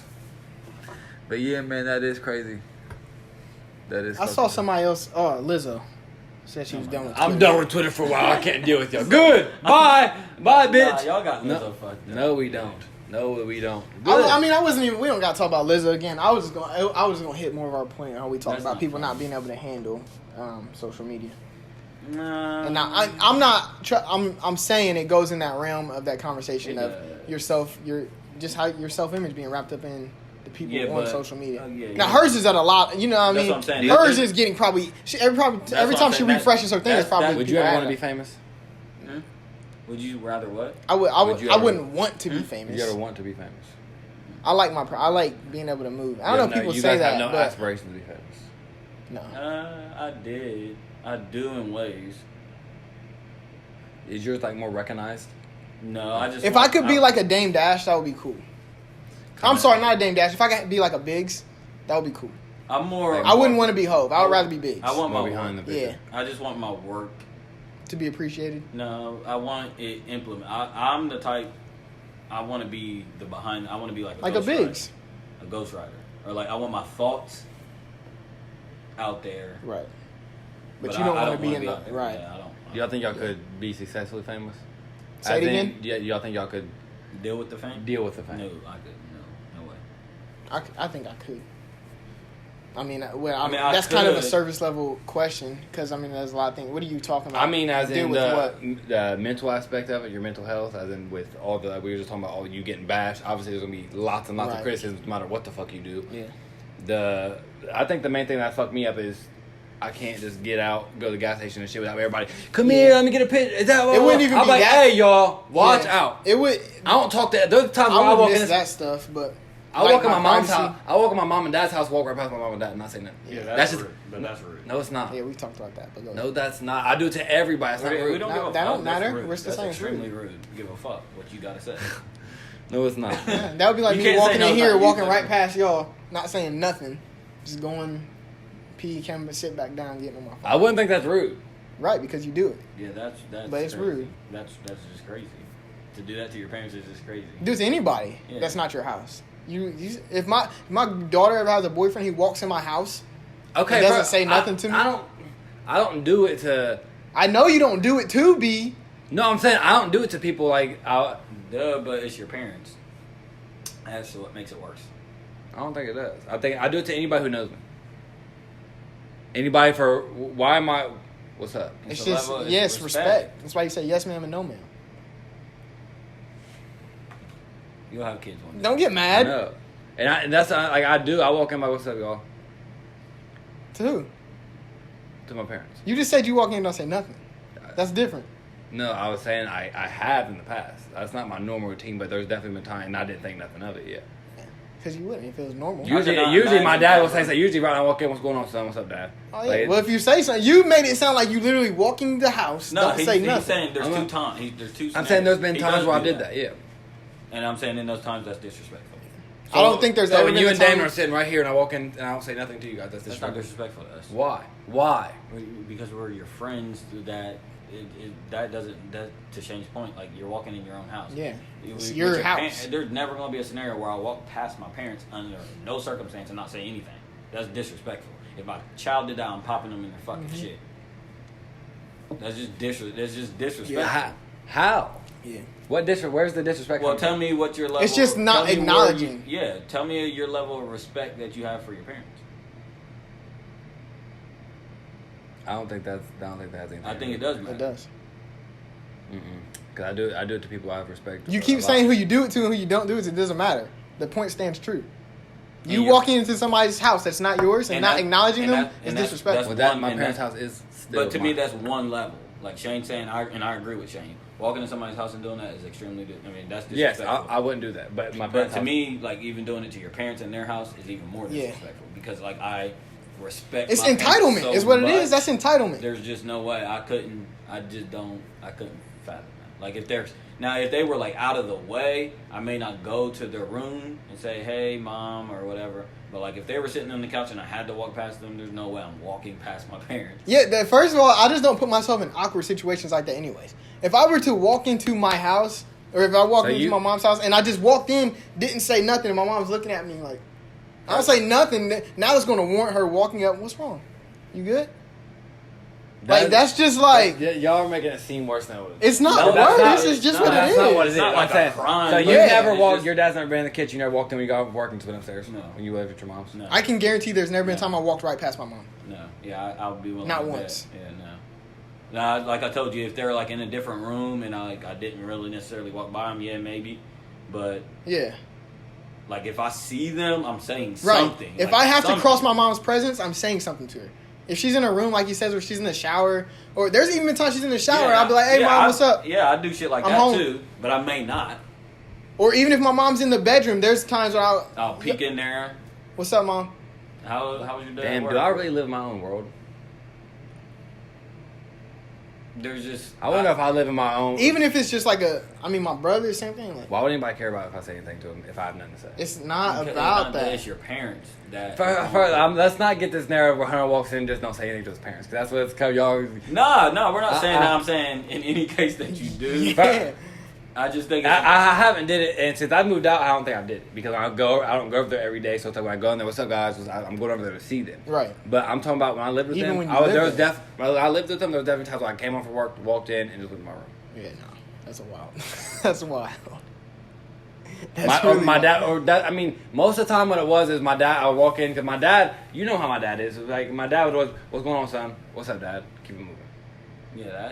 A: But yeah, man, that is crazy. That is.
C: I saw somebody else. Oh, Lizzo said she was done with Twitter.
A: I'm done with Twitter for a while. I can't deal with y'all. Good. Bye, bitch.
B: Nah, y'all got Lizzo
A: No,
B: fucked up.
A: no, we don't. No, we don't.
C: I mean, I wasn't even. We don't got to talk about Lizzo again. I was just gonna hit more of our point on how we talk
B: That's
C: about
B: not
C: people
B: funny.
C: not being able to handle social media.
B: Nah.
C: And now I'm not. I'm saying it goes in that realm of that conversation
B: It
C: of
B: does.
C: yourself. Just how your self image being wrapped up in the people
B: Yeah,
C: on
B: but-
C: social media.
B: yeah,
C: Now
B: yeah.
C: hers is at a lot. You know what I
B: That's
C: mean?
B: what I'm saying.
C: Hers
B: That-
C: is getting probably every
B: what
C: time
B: I'm
C: she
B: saying. That-
C: refreshes her thing, it's
B: that's-
C: probably.
B: that-
A: Would you
C: people
A: ever
C: add
A: want to be
C: it.
A: famous?
B: Would you rather what?
C: I would.
A: Would you ever-
C: wouldn't want to be
A: Would
C: famous.
A: you ever want to be famous?
C: I like being able to move. I don't know if people
A: you
C: say
A: guys
C: that,
A: have no
C: but
A: aspirations to be famous.
C: no.
B: I did. I do in ways.
A: Is yours like more recognized?
B: No, I just.
C: If I could be like a Dame Dash, that would be cool. I'm sorry, not a Dame Dash. If I could be like a Biggs, that would be cool.
B: I'm more.
C: I wouldn't want to be Hove. I would rather be Biggs.
B: I want my
A: More behind
B: work.
A: the
C: Yeah,
A: picture.
B: I just want my work.
C: to be appreciated.
B: No, I want it implement. I'm the type. I want to be the behind. I want to be like a
C: Like a
B: ghostwriter.
C: Biggs.
B: A ghostwriter, or like I want my thoughts out there.
C: Right. But
B: But
C: you don't
B: I
C: want to be in the
B: out there.
C: right.
B: Yeah, I don't.
A: Do y'all think y'all could be successfully famous?
C: Say it again?
A: Yeah, y'all think y'all could
B: Deal with the fame.
A: deal with the fame?
B: No, I could. No way.
C: I think I could. I mean,
B: I
C: that's kind of a
B: could.
C: service level question because there's a lot of things. What are you talking about?
A: I mean, as
C: Deal
A: in
C: with what?
A: the mental aspect of it, your mental health, as in with all the, we were just talking about all you getting bashed. Obviously, there's going to be lots and lots
C: Right.
A: of criticism no matter what the fuck you do.
C: Yeah.
A: I think the main thing that fucked me up is I can't just get out, go to the gas station and shit without everybody, come here, let me get a picture. Is that
C: It wouldn't even
A: I'm
C: be
A: like,
C: that-
A: hey, y'all, watch
C: Yeah.
A: out.
C: It would.
A: I don't talk to, there's times where
C: I
A: I
C: would
A: walk
C: miss
A: in,
C: that stuff, but
A: I
C: like
A: walk in my mom's
C: privacy-
A: house, I walk in my mom and dad's house, walk right past my mom and dad and not say nothing.
B: Yeah,
A: that's just,
B: rude. But that's rude.
A: no, it's not.
C: Yeah, we talked about that. But go
A: No,
C: ahead.
A: that's not. I do it to everybody. It's not
B: We
A: rude.
B: don't
C: That-
B: give a
C: that
B: fuck.
C: don't
B: That's
C: matter.
B: rude.
C: We're still
B: That's
C: saying it's
B: extremely rude. Give a fuck what you gotta say.
A: No, it's not.
C: Yeah, that would be like
B: You
C: me
B: can't say
C: walking
B: no
C: in here,
B: without
C: walking
B: using
C: right
B: it.
C: past y'all, not saying nothing, just going pee, come sit back down, getting on my phone.
A: I wouldn't think that's rude.
C: Right, because you do it.
B: Yeah, that's.
C: But it's
B: crazy.
C: rude.
B: That's just crazy. To do that to your parents is just crazy.
C: Do it to anybody.
B: Yeah.
C: That's not your house. You if my daughter ever has a boyfriend, he walks in my house.
A: Okay,
C: It doesn't
A: bro,
C: say nothing to me?
A: I don't do it to.
C: I know you don't do it to be.
A: No, I'm saying I don't do it to people like. I
B: But it's your parents. That's what makes it worse.
A: don't think it does. I think I do it to anybody who knows me. Anybody for why am I? What's up?
C: It's
B: a
C: just
B: level- it's
C: yes,
B: respect.
C: respect. That's why you say yes, ma'am, and no, ma'am.
B: You'll have kids one day.
C: Don't get mad.
A: No, and that's like I do. I walk in my what's up, y'all,
C: To who?
A: to my parents.
C: You just said you walk in and don't say nothing. That's different.
A: No, I was saying I have in the past. That's not my normal routine, but there's definitely been time, and I didn't think nothing of it yet.
C: Because you wouldn't if it was normal.
B: You-
A: Usually,
B: cannot
A: usually my
B: imagine
A: dad
B: that,
A: will say,
B: bro.
A: so usually right when I walk in, what's going on, son? What's up, dad?
C: Oh, yeah.
A: Like,
C: Well, if you say something, you made it sound like you literally walking the house.
B: No,
C: don't say
B: he's
C: nothing.
B: saying there's
A: I'm
B: two
A: not-
B: times. There's two.
A: I'm saying there's been
B: He
A: times
B: does
A: where I
B: do
A: did that, yeah.
B: And I'm saying in those times that's disrespectful.
C: I don't think there's
A: so
C: ever
A: when
C: been
A: you
C: a
A: and
C: time-
A: Damon are sitting right here and I walk in and I don't say nothing to you guys, that's
B: That's not
A: disrespectful.
B: disrespectful to us.
A: Why? Why?
B: Because we're your friends. That doesn't to Shane's point. Like you're walking in your own house.
C: Yeah.
B: With
C: It's your house.
B: There's never going to be a scenario where I walk past my parents under no circumstance and not say anything. That's disrespectful. If my child did that, I'm popping them in their fucking
C: Mm-hmm.
B: shit. That's just disrespectful.
C: Yeah.
A: How?
C: Yeah.
A: Where's the disrespect?
B: Well,
A: coming
B: tell
A: from?
B: me what your level.
C: It's just not
B: tell me where
C: acknowledging.
B: Tell me your level of respect that you have for your parents.
A: I don't think that has anything.
B: I think it does matter.
C: It does.
A: Because I do it to people I have respect.
C: You
A: for
C: keep
A: a lot.
C: saying who you do it to and who you don't do it to. It doesn't matter. The point stands true. You
B: you're-
C: walking into somebody's house that's not yours and,
B: And
C: not
B: that-
C: acknowledging
B: and
C: them
B: that-
C: is
B: and that's-
C: disrespectful.
A: Well, that
B: one-
A: my
B: and
A: parents'
B: that-
A: house is still.
B: But to me,
A: mine.
B: that's one level. Like Shane saying, I agree with Shane. Walking in somebody's house and doing that is extremely. I mean, that's
A: yes,
B: disrespectful.
A: I wouldn't do that. But my
B: But
A: parents'
B: to
A: house-
B: me, like even doing it to your parents in their house is even more
C: Yeah.
B: disrespectful because like I respect.
C: It's
B: my parents
C: entitlement.
B: so
C: Is what it
B: much.
C: is. That's entitlement.
B: There's just no way I couldn't. I just don't. I couldn't fathom that. Like if they were like out of the way, I may not go to their room and say, "Hey, mom," or whatever. But like if they were sitting on the couch and I had to walk past them, there's no way I'm walking past my parents.
C: Yeah, first of all, I just don't put myself in awkward situations like that anyways. If I were to walk into my house, or if I walked into my mom's house and I just walked in, didn't say nothing, and my mom's looking at me like, I don't say nothing, now it's going to warrant her walking up, what's wrong? You good? That's just like...
A: y'all are making it seem worse than it was.
C: It's not worse, it's just what it is.
A: That's not what it is.
B: Not like a crime.
A: So you never walked, your dad's never been in the kitchen, you never walked in when you got off work and just went upstairs?
B: No.
A: When you lived with your mom's?
B: No.
C: I can guarantee there's never been a time I walked right past my mom.
B: No. Yeah, I would be willing
C: Not
B: to
C: once.
B: bet. Yeah, no. Nah, like I told you, if they're like in a different room and I didn't really necessarily walk by them, yeah, maybe. But
C: yeah,
B: like if I see them, I'm saying
C: right.
B: something.
C: If
B: like,
C: I have to cross my mom's presence, I'm saying something to her. If she's in a room, like he says, or she's in the shower, or there's even been times she's in the shower, I'll be like, "Hey, mom, what's up?"
B: Yeah, I do shit like
C: I'm
B: that
C: home.
B: too, but I may not.
C: Or even if my mom's in the bedroom, there's times where
B: I'll peek in there.
C: "What's up, mom?"
B: How was your day?
A: Damn,
B: at
A: do
B: work?
A: I really live in my own world?
B: There's just
A: I wonder if I live in my own...
C: Even if it's just like my brother, same thing. Like,
A: Why would anybody care about if I say anything to them if I have nothing to say?
C: it's not
B: because
C: about that.
B: It's your parents that.
A: Let's not get this narrative where Hunter walks in and just don't say anything to his parents. Because that's what it's called. Y'all...
B: No, we're not saying that. I'm saying in any case that you do.
C: Yeah.
B: I just think
A: I haven't did it, and since I moved out, I don't think I did it because I don't go over there every day. So it's like when I go in there, what's up, guys? I'm going over there to see them.
C: Right.
A: But I'm talking about when I lived with
C: Even
A: them.
C: when you
A: I lived with them. There was definitely times when I came home from work, walked in, and just went in my room.
C: Yeah, no, that's a wild. That's wild.
A: My dad. I mean, most of the time what it was is my dad. I would walk in because my dad. You know how my dad is. Like my dad would always, "What's going on, son? What's up, dad? Keep it moving."
B: Yeah,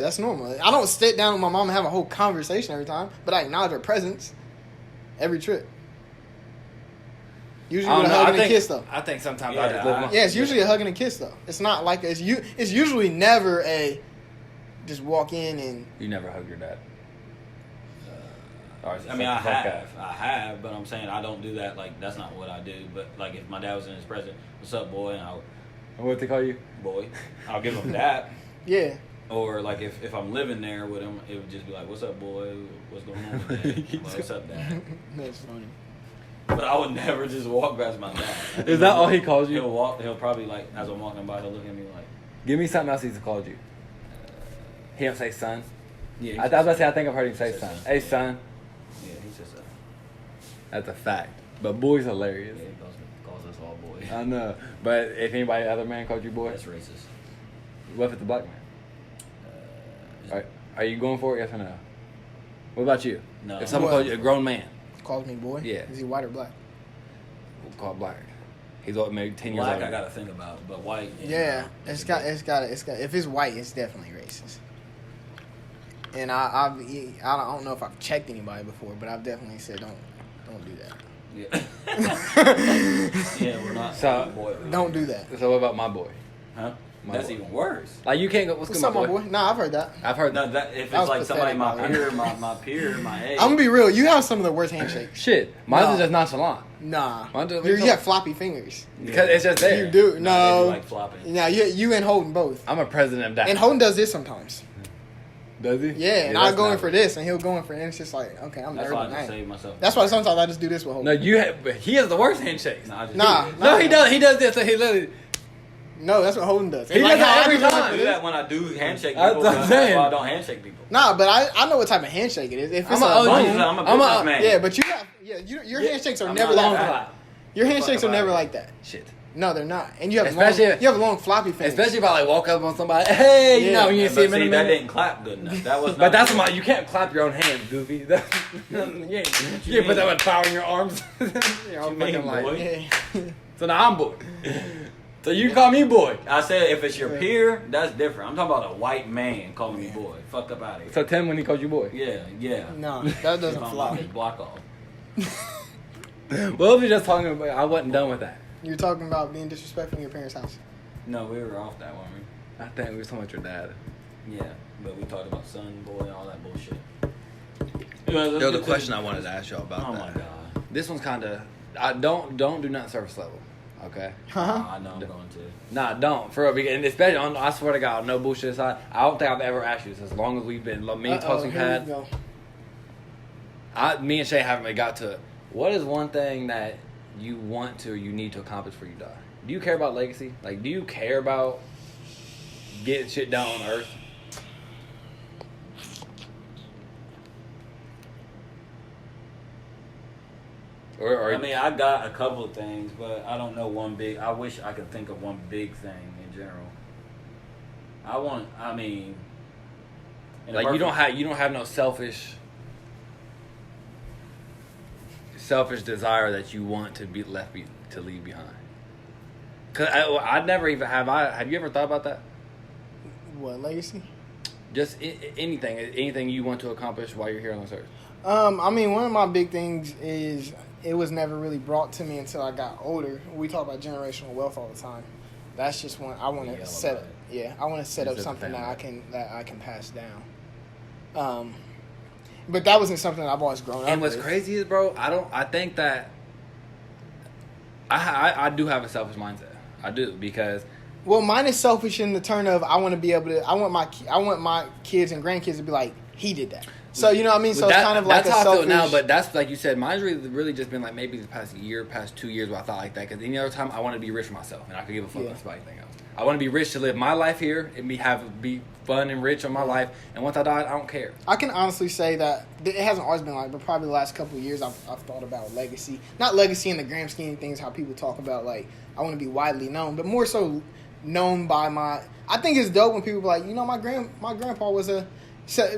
C: that's normal. I don't sit down with my mom and have a whole conversation every time, but I acknowledge her presence every trip. Usually with a hug and a kiss, though.
A: I think sometimes I just live my...
C: Yeah, it's usually a hug and a kiss, though. It's not like it's usually never a just walk in and...
A: You never hug your dad.
B: I mean, I have, but I'm saying I don't do that. Like, that's not what I do. But, like, if my dad was in his presence, what's up, boy? And
A: What they call you?
B: boy, I'll give him that.
C: Yeah.
B: Or, like, if I'm living there with him, it would just be like, what's up, boy? What's going on with that? Like, what's up, dad?
C: That's funny.
B: But I would never just walk past my dad.
A: Is that all he calls you?
B: He'll probably, like, as I'm walking by, he'll look at me like...
A: Give me something else he's called you. He don't say son?
B: Yeah.
A: I was about to say, I think I've heard him say son. Hey, son.
B: Yeah, he says son.
A: That's a fact. But boy's hilarious.
B: Yeah, he calls us all boy.
A: I know. But if anybody other man called you boy,
B: That's racist.
A: what if it's a black man? Are you going for it, yes or no? What about you?
B: No.
A: If someone called you a grown man,
C: Calls me boy?
A: Yeah.
C: Is he white or black?
A: we'll call it black. He's maybe 10 years
B: Black,
A: old.
B: I gotta think about, but white.
C: Yeah. It's got. If it's white, it's definitely racist. And I don't know if I've checked anybody before, but I've definitely said don't do that.
B: Yeah. Yeah, we're not.
A: So-
B: boy.
C: Don't do that.
A: So what about my boy?
B: Huh?
A: My
B: That's
A: boy.
B: even worse.
A: Like you can't go.
C: What's up, my boy? Nah, I've heard that.
A: I've heard
B: No, that if
C: That
B: it's
C: was
B: like somebody
C: pathetic,
B: my
C: by the way.
B: peer, my age.
C: I'm gonna be real. You have some of the worst handshakes.
A: Shit, mine's
C: No.
A: is just nonchalant.
C: Nah,
A: Mine just-
C: you have floppy fingers.
A: Because it's just there.
C: You do.
B: They do
C: No.
B: like flopping.
C: Nah, you and Holden both.
A: I'm a president of that.
C: And Holden does this sometimes.
A: Does he?
C: Yeah, and I'll
A: that's
C: go in
A: not-
C: for this, and he'll go in for, and it's just like, okay, I'm
B: That's
C: nervous.
B: why I just
C: Night.
B: save myself.
C: That's why sometimes I just do this with
A: No,
C: Holden.
A: but he has the worst handshakes.
B: Nah, I just
C: Nah.
B: do it.
A: No, he does. He does this. So he literally.
C: No, that's what Holden does.
A: He
C: And
A: does that
C: how I
A: every
C: do this
A: time.
B: I
C: with
B: do
C: this-
B: that when I do handshake
A: That's
B: people.
A: what I'm
B: That's
A: saying.
B: why I don't handshake people.
C: Nah, but I know what type of handshake it is. If it's
A: I'm a OG.
B: I'm a businessman.
C: yeah, but your handshakes are
B: I'm
C: never
B: not
C: that
B: long
C: fat.
B: flat.
C: Your handshakes are
B: Fuck
C: never
B: about it.
C: like that.
A: Shit.
C: No, they're not. And you have
A: Especially-
C: you have long floppy fingers.
A: Especially if I like walk up on somebody. Hey, you
C: Yeah.
A: know, when you
B: Yeah,
A: see
B: but
A: him in a
B: see, that
A: minute.
B: didn't clap good enough. That was.
A: But
B: not
A: that's
B: good.
A: my. You can't clap your own hands, goofy. You can't put that much power in your arms. You're all
B: What you mean,
A: fucking like.
B: boy?
C: Yeah.
A: So now I'm boy. So you call me boy.
B: I said if it's your peer, that's different. I'm talking about a white man calling me boy. Fuck up out of here.
A: So Tim when he called you boy.
B: Yeah.
C: No, that doesn't
B: If I'm
C: fly.
B: on his block off.
A: Well, if we just talking about, I wasn't done with that.
C: You're talking about being disrespectful in your parents' house.
B: No, we were off that one. Right?
A: I think we were talking about your dad.
B: Yeah, but we talked about son, boy, all that bullshit.
A: There was a question I wanted to ask y'all about
B: Oh
A: that.
B: my god.
A: This one's kind of. I don't do nothing surface level. Okay.
B: I know I'm going to.
A: Nah, don't for real. And especially on, I swear to God, no bullshit aside. I don't think I've ever asked you this. As long as we've been me and Toasting
C: Here we
A: had.
C: go.
A: Me and Shay haven't really got to it. What is one thing that you want to or you need to accomplish before you die? Do you care about legacy? Like, do you care about getting shit done on Earth? Or
B: I mean, I got a couple of things, but I don't know one big. I wish I could think of one big thing in general. Like you don't have no selfish desire that you want to leave behind. Cause I never even have you ever thought about that?
C: What, legacy?
A: Just anything you want to accomplish while you're here on this earth.
C: I mean, one of my big things is it was never really brought to me until I got older. We talk about generational wealth all the time. That's just one I want to set. Yeah, I want to set up something that I can pass down. But that wasn't something that I've always grown up with.
A: And what's crazy is, bro, I think that I do have a selfish mindset. I do, because
C: well, mine is selfish in the turn of I want to be able to. I want my kids and grandkids to be like, he did that. So you know what I mean. So it's kind of like
A: that's
C: a
A: how
C: selfish.
A: I feel now. But that's like you said. Mine's really just been like maybe the past 2 years where I thought like that. Because any other time I want to be rich for myself and I could give a fuck about anything else. I want to be rich to live my life here and be fun and rich on my life. And once I die, I don't care.
C: I can honestly say that it hasn't always been like, but probably the last couple of years I've thought about legacy. Not legacy in the grand scheme of things, how people talk about like I want to be widely known, but more so known by my. I think it's dope when people be like, you know, my grandpa was a.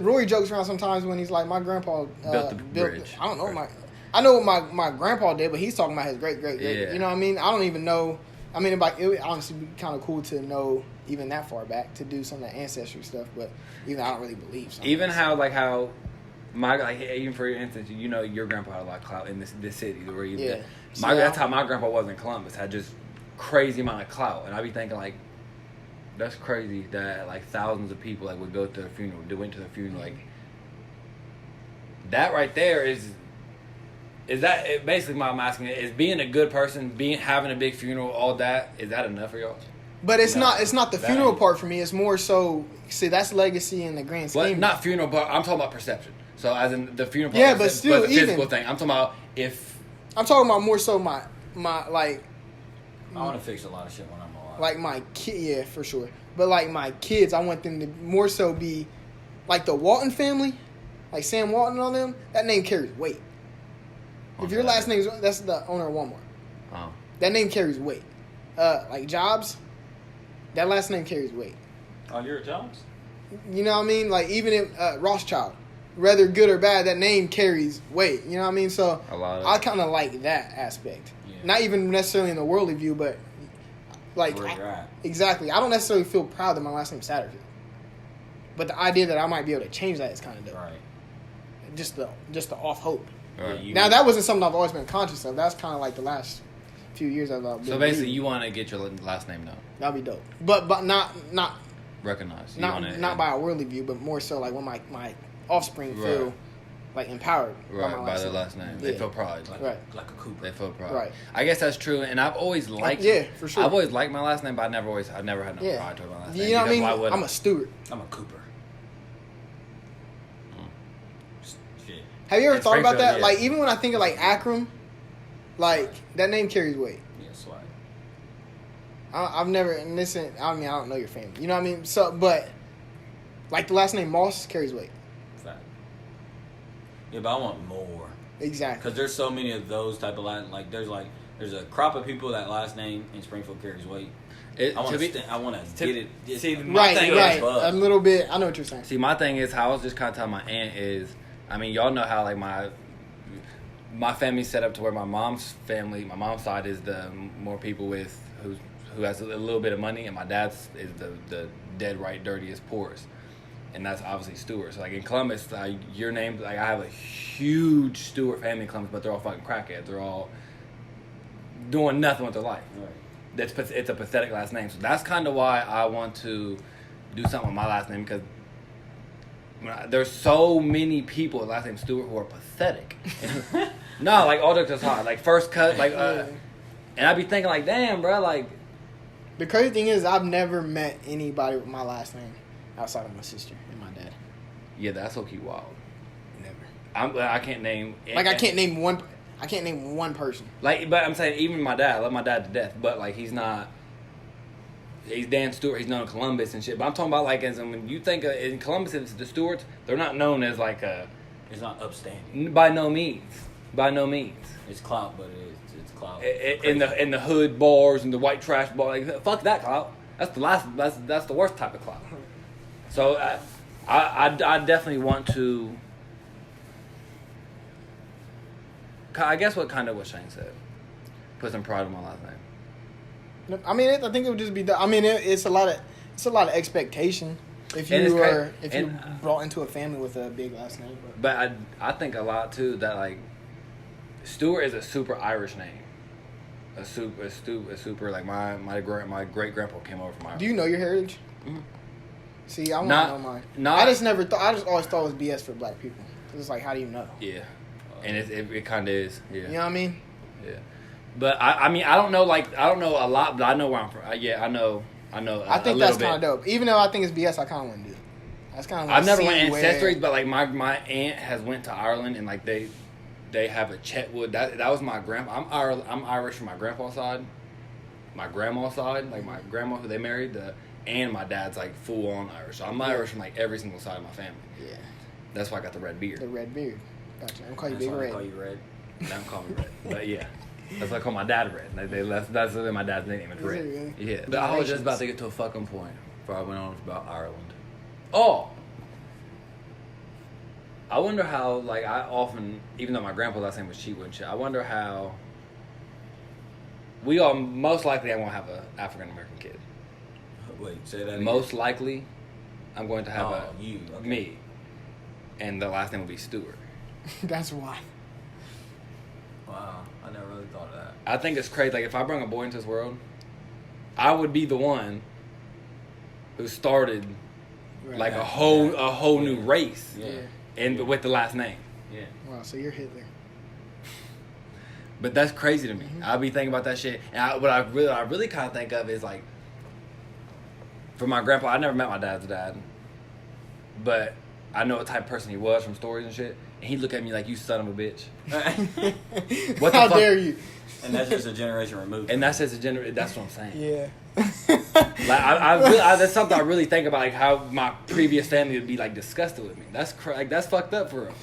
C: Rory jokes around sometimes when he's like, my grandpa
A: built the bridge.
C: I don't know I know what my grandpa did, but he's talking about his great.
A: Yeah. You
C: know what I mean? I don't even know. I mean, it would honestly be kind of cool to know even that far back to do some of the ancestry stuff, but even I don't really believe.
A: Even how even for instance, you know, your grandpa had a lot of clout in this city where you live. That's how my grandpa was in Columbus. Had just crazy amount of clout, and I'd be thinking like, that's crazy that like thousands of people like would go to their funeral. They went to their funeral. Like that right there is that basically what I'm asking is being a good person, having a big funeral, all that, is that enough for y'all?
C: But it's not the funeral part for me. It's more so that's legacy in the grand scheme.
A: But not funeral, but I'm talking about perception. So as in the funeral part,
C: yeah, but still
A: the physical thing. I'm talking about
C: I'm talking about more so my like.
B: I want to fix a lot of shit when I'm alive.
C: Like my kid, yeah, for sure. But like my kids, I want them to more so be like the Walton family, like Sam Walton and all them. That name carries weight. If your last name that's the owner of Walmart.
A: Oh.
C: That name carries weight. Like Jobs, that last name carries weight.
B: Oh, you're at Jobs?
C: You know what I mean? Like even if Rothschild, whether good or bad, that name carries weight. You know what I mean? So I kind of like that aspect. Yeah. Not even necessarily in the worldly view, but like exactly. I don't necessarily feel proud that my last name's Satterfield, but the idea that I might be able to change that is kind of dope.
B: Right.
C: Just the off hope.
A: Right.
C: Now that wasn't something I've always been conscious of. That's kind of like the last few years I've been.
A: So basically, you want to get your last name known.
C: That'd be dope, but not
A: recognized.
C: Not by a worldly view, but more so like when my offspring feel like empowered
A: by their last name. They feel proud.
C: Like
B: a Cooper.
A: They feel proud.
C: Right.
A: I guess that's true, and I've always liked.
C: For sure.
A: I've always liked my last name, but I've never had no pride to my last name.
C: You know what I mean? I'm a Stewart.
B: I'm a Cooper.
C: Shit. Have you ever thought about that?
A: Yeah.
C: Like even when I think of like Akram, like that name carries weight.
B: Yeah, swag.
C: I've never I don't know your family. You know what I mean? So, but like the last name Moss carries weight.
B: Fact. Yeah, but I want more.
C: Exactly.
B: Because there's so many of those type of there's a crop of people that last name in Springfield carries weight. I want to get it.
A: See,
C: right. A little bit. I know what you're saying.
A: See, my thing is how I was just kind of telling my aunt is, I mean, y'all know how like my family's set up to where my mom's side is the more people with who has a little bit of money, and my dad's is the dead right dirtiest poorest. And that's obviously Stewart. So, like, in Columbus, like, your name, like, I have a huge Stewart family in Columbus, but they're all fucking crackheads. They're all doing nothing with their life. Right. It's a pathetic last name. So that's kind of why I want to do something with my last name, because there's so many people with last name Stewart who are pathetic. No, like, all jokes aside. Like, first cut, like, and I'd be thinking, like, damn, bro, like.
C: The crazy thing is I've never met anybody with my last name outside of my sister and my dad.
A: Yeah, that's okay. Wild.
C: Never.
A: I can't name.
C: I can't name one. I can't name one person.
A: Like, but I'm saying even my dad. I love my dad to death, but like he's not. He's Dan Stewart. He's known in Columbus and shit. But I'm talking about like as in when you think in Columbus, it's the Stewarts. They're not known as like a.
B: It's not upstanding.
A: By no means. By no means.
B: It's clout, but it's clout.
A: In the hood bars and the white trash bar, like fuck that clout. That's the last. That's the worst type of clout. So I definitely want to. I guess what Shane said. Put some pride in my last name.
C: I mean, I think it would just be. I mean, it's a lot of expectation if you brought into a family with a big last name.
A: But I think a lot too that like Stewart is a super Irish name. A super like my great grandpa came over from Ireland.
C: Do you know your heritage?
A: Mm-hmm.
C: See, I want to know mine. I just always thought it was BS for black people. It's like, how do you know?
A: Yeah, and it kind of is. Yeah,
C: you know what I mean?
A: Yeah, but I mean I don't know a lot, but I know where I'm from. Yeah, I know.
C: I think that's kind of dope. Even though I think it's BS, I kind of want to do it. That's kind of.
A: I've never went ancestries, but like my aunt has went to Ireland and like they have a Chetwood. That was my grandpa. I'm Irish from my grandpa's side, my grandma's side, like my grandma who they married, and my dad's like full on Irish. So I'm Irish from like every single side of my family.
C: Yeah,
A: that's why I got the red beard.
C: The red beard. Gotcha. I'm calling you Big Red.
B: Call you Red.
A: Now I'm calling me Red, but yeah. That's why I call my dad Red. That's my dad's nickname is Red.
C: Really?
A: Yeah. But I was just about to get to a fucking point before I went on about Ireland. Oh! I wonder how, like, I often, even though my grandpa's last name was Cheatwood and shit, I wonder how we all, most likely I'm going to have an African-American kid.
B: Wait, say that again.
A: Most likely I'm going to have
B: okay.
A: me. And the last name will be Stewart.
C: That's why.
B: Wow, I never really thought of that.
A: I think it's crazy. Like, if I bring a boy into this world, I would be the one who started like a whole new race.
B: Yeah.
A: And with the last name.
B: Yeah.
C: Wow, so you're Hitler.
A: But that's crazy to me. Mm-hmm. I'll be thinking about that shit. And what I really kind of think of is like, for my grandpa, I never met my dad's dad, but I know what type of person he was from stories and shit. And he'd look at me like, you son of a bitch.
C: What the How fuck? Dare you?
B: And that's just a generation removed.
A: And that's just a generation. That's what I'm saying.
C: Yeah.
A: Like that's something I really think about, like how my previous family would be like disgusted with me. That's that's fucked up for real.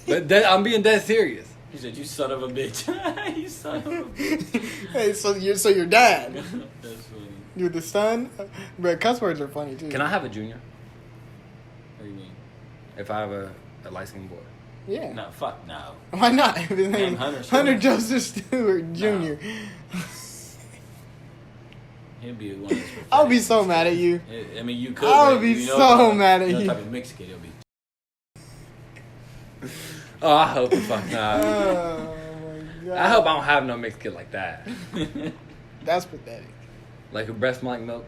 A: But I'm being dead serious.
B: He said, "You son of a bitch." You son of a bitch.
C: Hey, so your dad.
B: That's funny.
C: You're the son, but cuss words are funny too.
A: Can I have a junior?
B: What do you mean?
A: If I have a light-skinned boy.
C: Yeah.
B: No, fuck no.
C: Why not? His name Hunter Joseph Stewart Jr. No.
B: He'll be one of those.
C: I'll be so mad at you.
B: I mean, you could.
C: I'll be so mad at you.
B: Type of mixed kid, he'll be.
A: Oh, I hope the fuck not.
C: Oh my god.
A: I hope I don't have no mixed kid like that.
C: That's pathetic.
A: Like who breast smells like milk.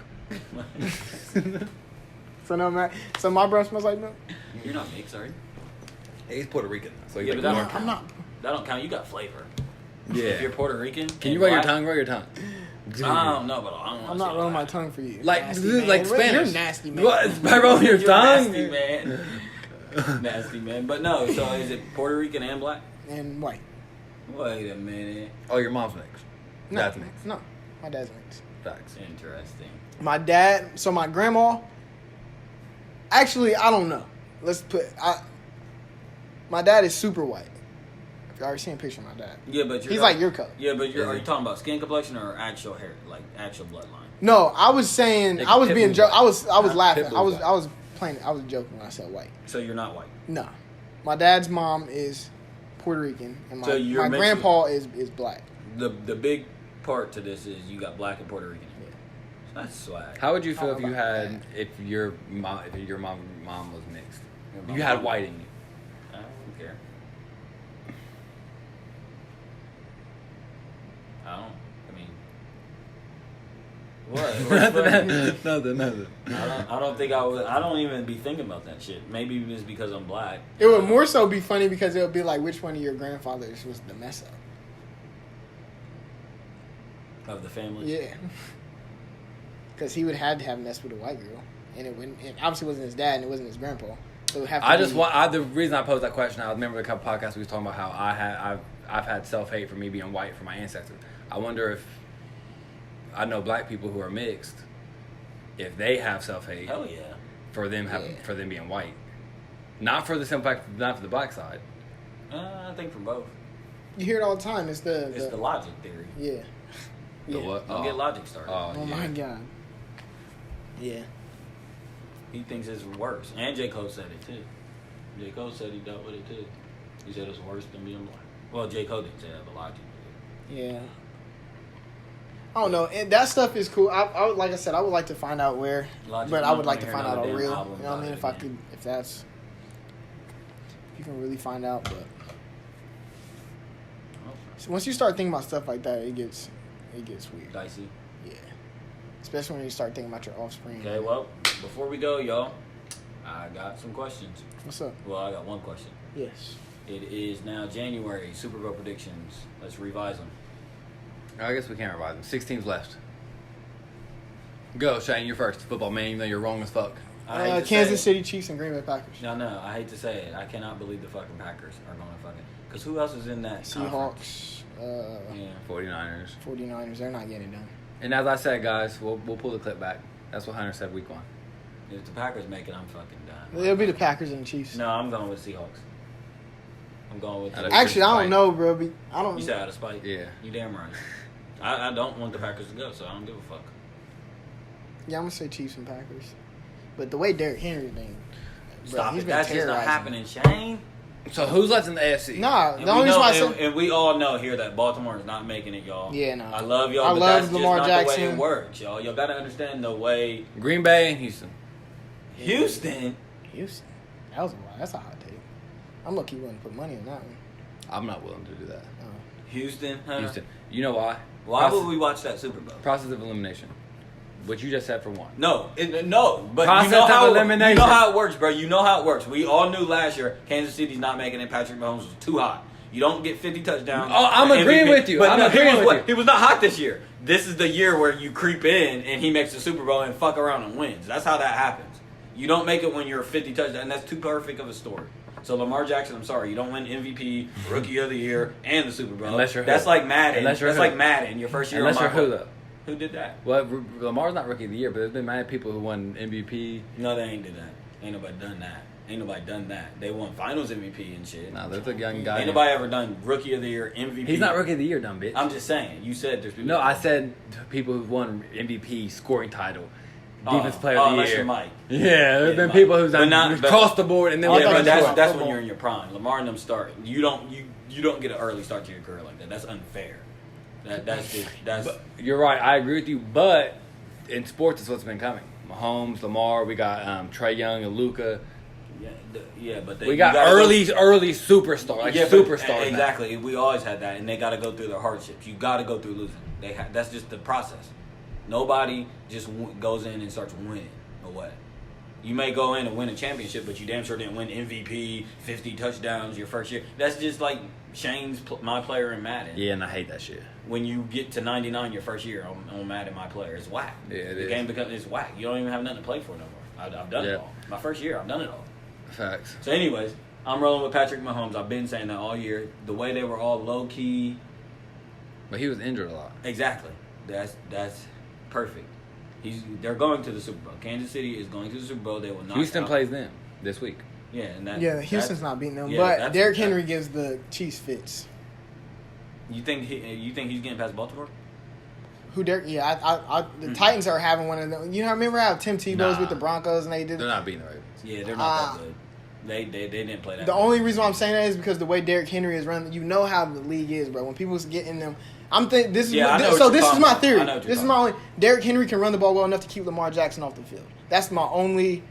C: So my breast smells like milk.
B: You're not mixed, are you?
A: Hey, he's Puerto Rican, so
B: yeah,
A: but
C: I'm not.
B: That don't count. You got flavor.
A: Yeah.
B: If you're Puerto Rican,
A: can you roll your tongue? Roll your tongue.
B: I don't know, but
C: I'm not rolling my tongue for you.
A: Like Spanish.
C: You're nasty, man.
A: What? By rolling your tongue?
B: Nasty, man. Nasty, man. But no, so is it Puerto Rican and black?
C: And white.
B: Wait a minute.
A: Oh, your mom's mixed.
C: No,
A: Dad's mixed.
C: No, my dad's mixed.
A: Facts.
B: Interesting.
C: My dad, so my grandma, actually, I don't know. My dad is super white. I've already seen a picture of my dad.
B: Yeah, but
C: he's like your color.
B: Yeah, but are you talking about skin complexion or actual hair, like actual bloodline?
C: No, I was saying,
A: Like
C: I was being I was laughing. I was
A: white.
C: playing. I was joking when I said white.
B: So you're not white.
C: No, my dad's mom is Puerto Rican, and my grandpa is black.
B: The big part to this is you got black and Puerto Rican.
C: Yeah.
B: That's swag.
A: How would you feel if your mom was mixed? If you had white in you.
B: I don't care.
A: Nothing.
B: I don't think I would. I don't even be thinking about that shit. Maybe it's because I'm black.
C: It would more so be funny because it would be like, which one of your grandfathers was the mess up
B: of the family?
C: Yeah, because he would have to have messed with a white girl, and it obviously wasn't his dad, and it wasn't his grandpa. So it would have to
A: the reason I posed that question, I remember a couple podcasts we was talking about how I've had self-hate for me being white from my ancestors. I wonder if I know black people who are mixed, if they have self-hate.
B: Hell yeah.
A: For them being white, not for the simple fact, not for the black side.
B: I think for both.
C: You hear it all the time. It's the
B: logic theory.
C: Yeah.
A: The what?
B: Don't get logic started.
C: Oh my god. Yeah.
B: He thinks it's worse. And J. Cole said it too. J. Cole said he dealt with it too. He said it's worse than being black. Well, J. Cole didn't say that, but Logic did.
C: Yeah. I don't know. And that stuff is cool. I would, like I said, I would like to find out where,
B: Logic,
C: but I would like to find out a
B: damn
C: real.
B: album
C: You know what I mean?
B: about it
C: If you can really find out, but so once you start thinking about stuff like that, it gets weird.
B: Dicey.
C: Yeah. Especially when you start thinking about your offspring.
B: Okay, well, before we go, y'all, I got some questions.
C: What's up?
B: Well, I got one question.
C: Yes.
B: It is now January. Super Bowl predictions. Let's revise them.
A: I guess we can't revise them. 6 teams left. Go, Shane. You're first. Football man, even though you're wrong as fuck.
C: Kansas City Chiefs and Green Bay Packers.
B: No. I hate to say it. I cannot believe the fucking Packers are going to fucking. Because who else is in that?
C: Seahawks.
B: Yeah.
A: 49ers.
C: 49ers. They're not getting it done.
A: And as I said, guys, we'll pull the clip back. That's what Hunter said week 1.
B: If the Packers make it, I'm fucking done.
C: It'll be the Packers and the Chiefs.
B: No, I'm going with Seahawks. I'm going with.
C: Actually, I don't know, bro. I don't.
B: You said out of spite.
A: Yeah.
B: You damn right. I don't want the Packers to go, so I don't give a fuck.
C: Yeah, I'm gonna say Chiefs and Packers. But the way Derrick Henry thing,
B: Stop
C: he's
B: it.
C: been
B: That's just not
C: terrorizing.
B: happening, Shane.
A: So who's left in the AFC?
C: Nah,
B: And
C: the only reason why I said.
B: and we all know here that Baltimore is not making it, y'all.
C: Yeah, no.
B: I love y'all,
C: I
B: but
C: love
B: that's
C: Lamar
B: just not the way
C: Jackson.
B: it works, y'all. Y'all gotta understand the way.
A: Green Bay and Houston.
B: Houston.
C: That's a hot take. I'm lucky willing to put money on that one.
A: I'm not willing to do that.
B: Houston. Huh?
A: Houston. You know why?
B: Why would we watch that Super Bowl?
A: Process of elimination. What you just said for one.
B: No, but
A: Process
B: you know
A: of
B: how
A: elimination.
B: You know how it works, bro. You know how it works. We all knew last year Kansas City's not making it. Patrick Mahomes was too hot. You don't get 50 touchdowns.
A: Oh, I'm agreeing with you.
B: But
A: I'm
B: no,
A: agreeing with you.
B: He was not hot this year. This is the year where you creep in and he makes the Super Bowl and fuck around and wins. That's how that happens. You don't make it when you're 50 touchdowns, and that's too perfect of a story. So Lamar Jackson, I'm sorry, you don't win MVP, Rookie of the Year, and the Super Bowl.
A: Unless you're
B: That's
A: who?
B: like Madden.
A: Unless you're
B: That's
A: who?
B: like Madden. Your first year.
A: Unless
B: on
A: you're
B: my
A: who, though?
B: Who did that?
A: Well, Lamar's not Rookie of the Year, but there's been many people who won MVP.
B: No, they ain't did that. Ain't nobody done that. They won Finals MVP and shit.
A: Nah, there's a young guy.
B: Ain't nobody ever done Rookie of the Year, MVP.
A: He's not Rookie of the Year, dumb bitch.
B: I'm just saying. You said there's people.
A: No, I said people who've won MVP, scoring title,
B: Oh,
A: Defense Player of the
B: unless
A: Year.
B: you're Mike.
A: Yeah, there's been
B: Mike.
A: people who've done
B: But
A: across the board, and then
B: Yeah,
A: went
B: but
A: back to
B: that's
A: football.
B: when you're in your prime. Lamar and them start. You don't get an early start to your career like that. That's unfair. That's.
A: But you're right. I agree with you, but in sports, it's what's been coming. Mahomes, Lamar, we got Trey Young and Luka.
B: But
A: We got early superstars, superstars. now.
B: Exactly. We always had that, and they got to go through their hardships. You got to go through losing. That's just the process. Nobody just goes in and starts winning away. You may go in and win a championship, but you damn sure didn't win MVP, 50 touchdowns your first year. That's just like Shane's my player in Madden.
A: Yeah, and I hate that shit.
B: When you get to 99 your first year on Madden, my player, it's whack.
A: Yeah,
B: the game becomes whack. You don't even have nothing to play for no more. I've done it all. My first year, I've done it all.
A: Facts.
B: So anyways, I'm rolling with Patrick Mahomes. I've been saying that all year. The way they were all low-key.
A: But he was injured a lot.
B: Exactly. That's perfect. They're going to the Super Bowl. Kansas City is going to the Super Bowl. They will not.
A: Houston plays them this week.
B: Yeah, and
C: Houston's not beating them,
B: yeah,
C: but Derrick Henry gives the Chiefs fits.
B: You think he's getting past Baltimore?
C: Who Derrick? Yeah, the Titans are having one of them. You know, remember how Tim Tebow's with the Broncos and they did.
A: They're not beating the Ravens.
B: Yeah, they're not that good. They didn't play that.
C: The only reason why I'm saying that is because the way Derrick Henry is running. You know how the league is, bro. When people's getting them. This is my theory. This is my only. Derrick Henry can run the ball well enough to keep Lamar Jackson off the field. That's my only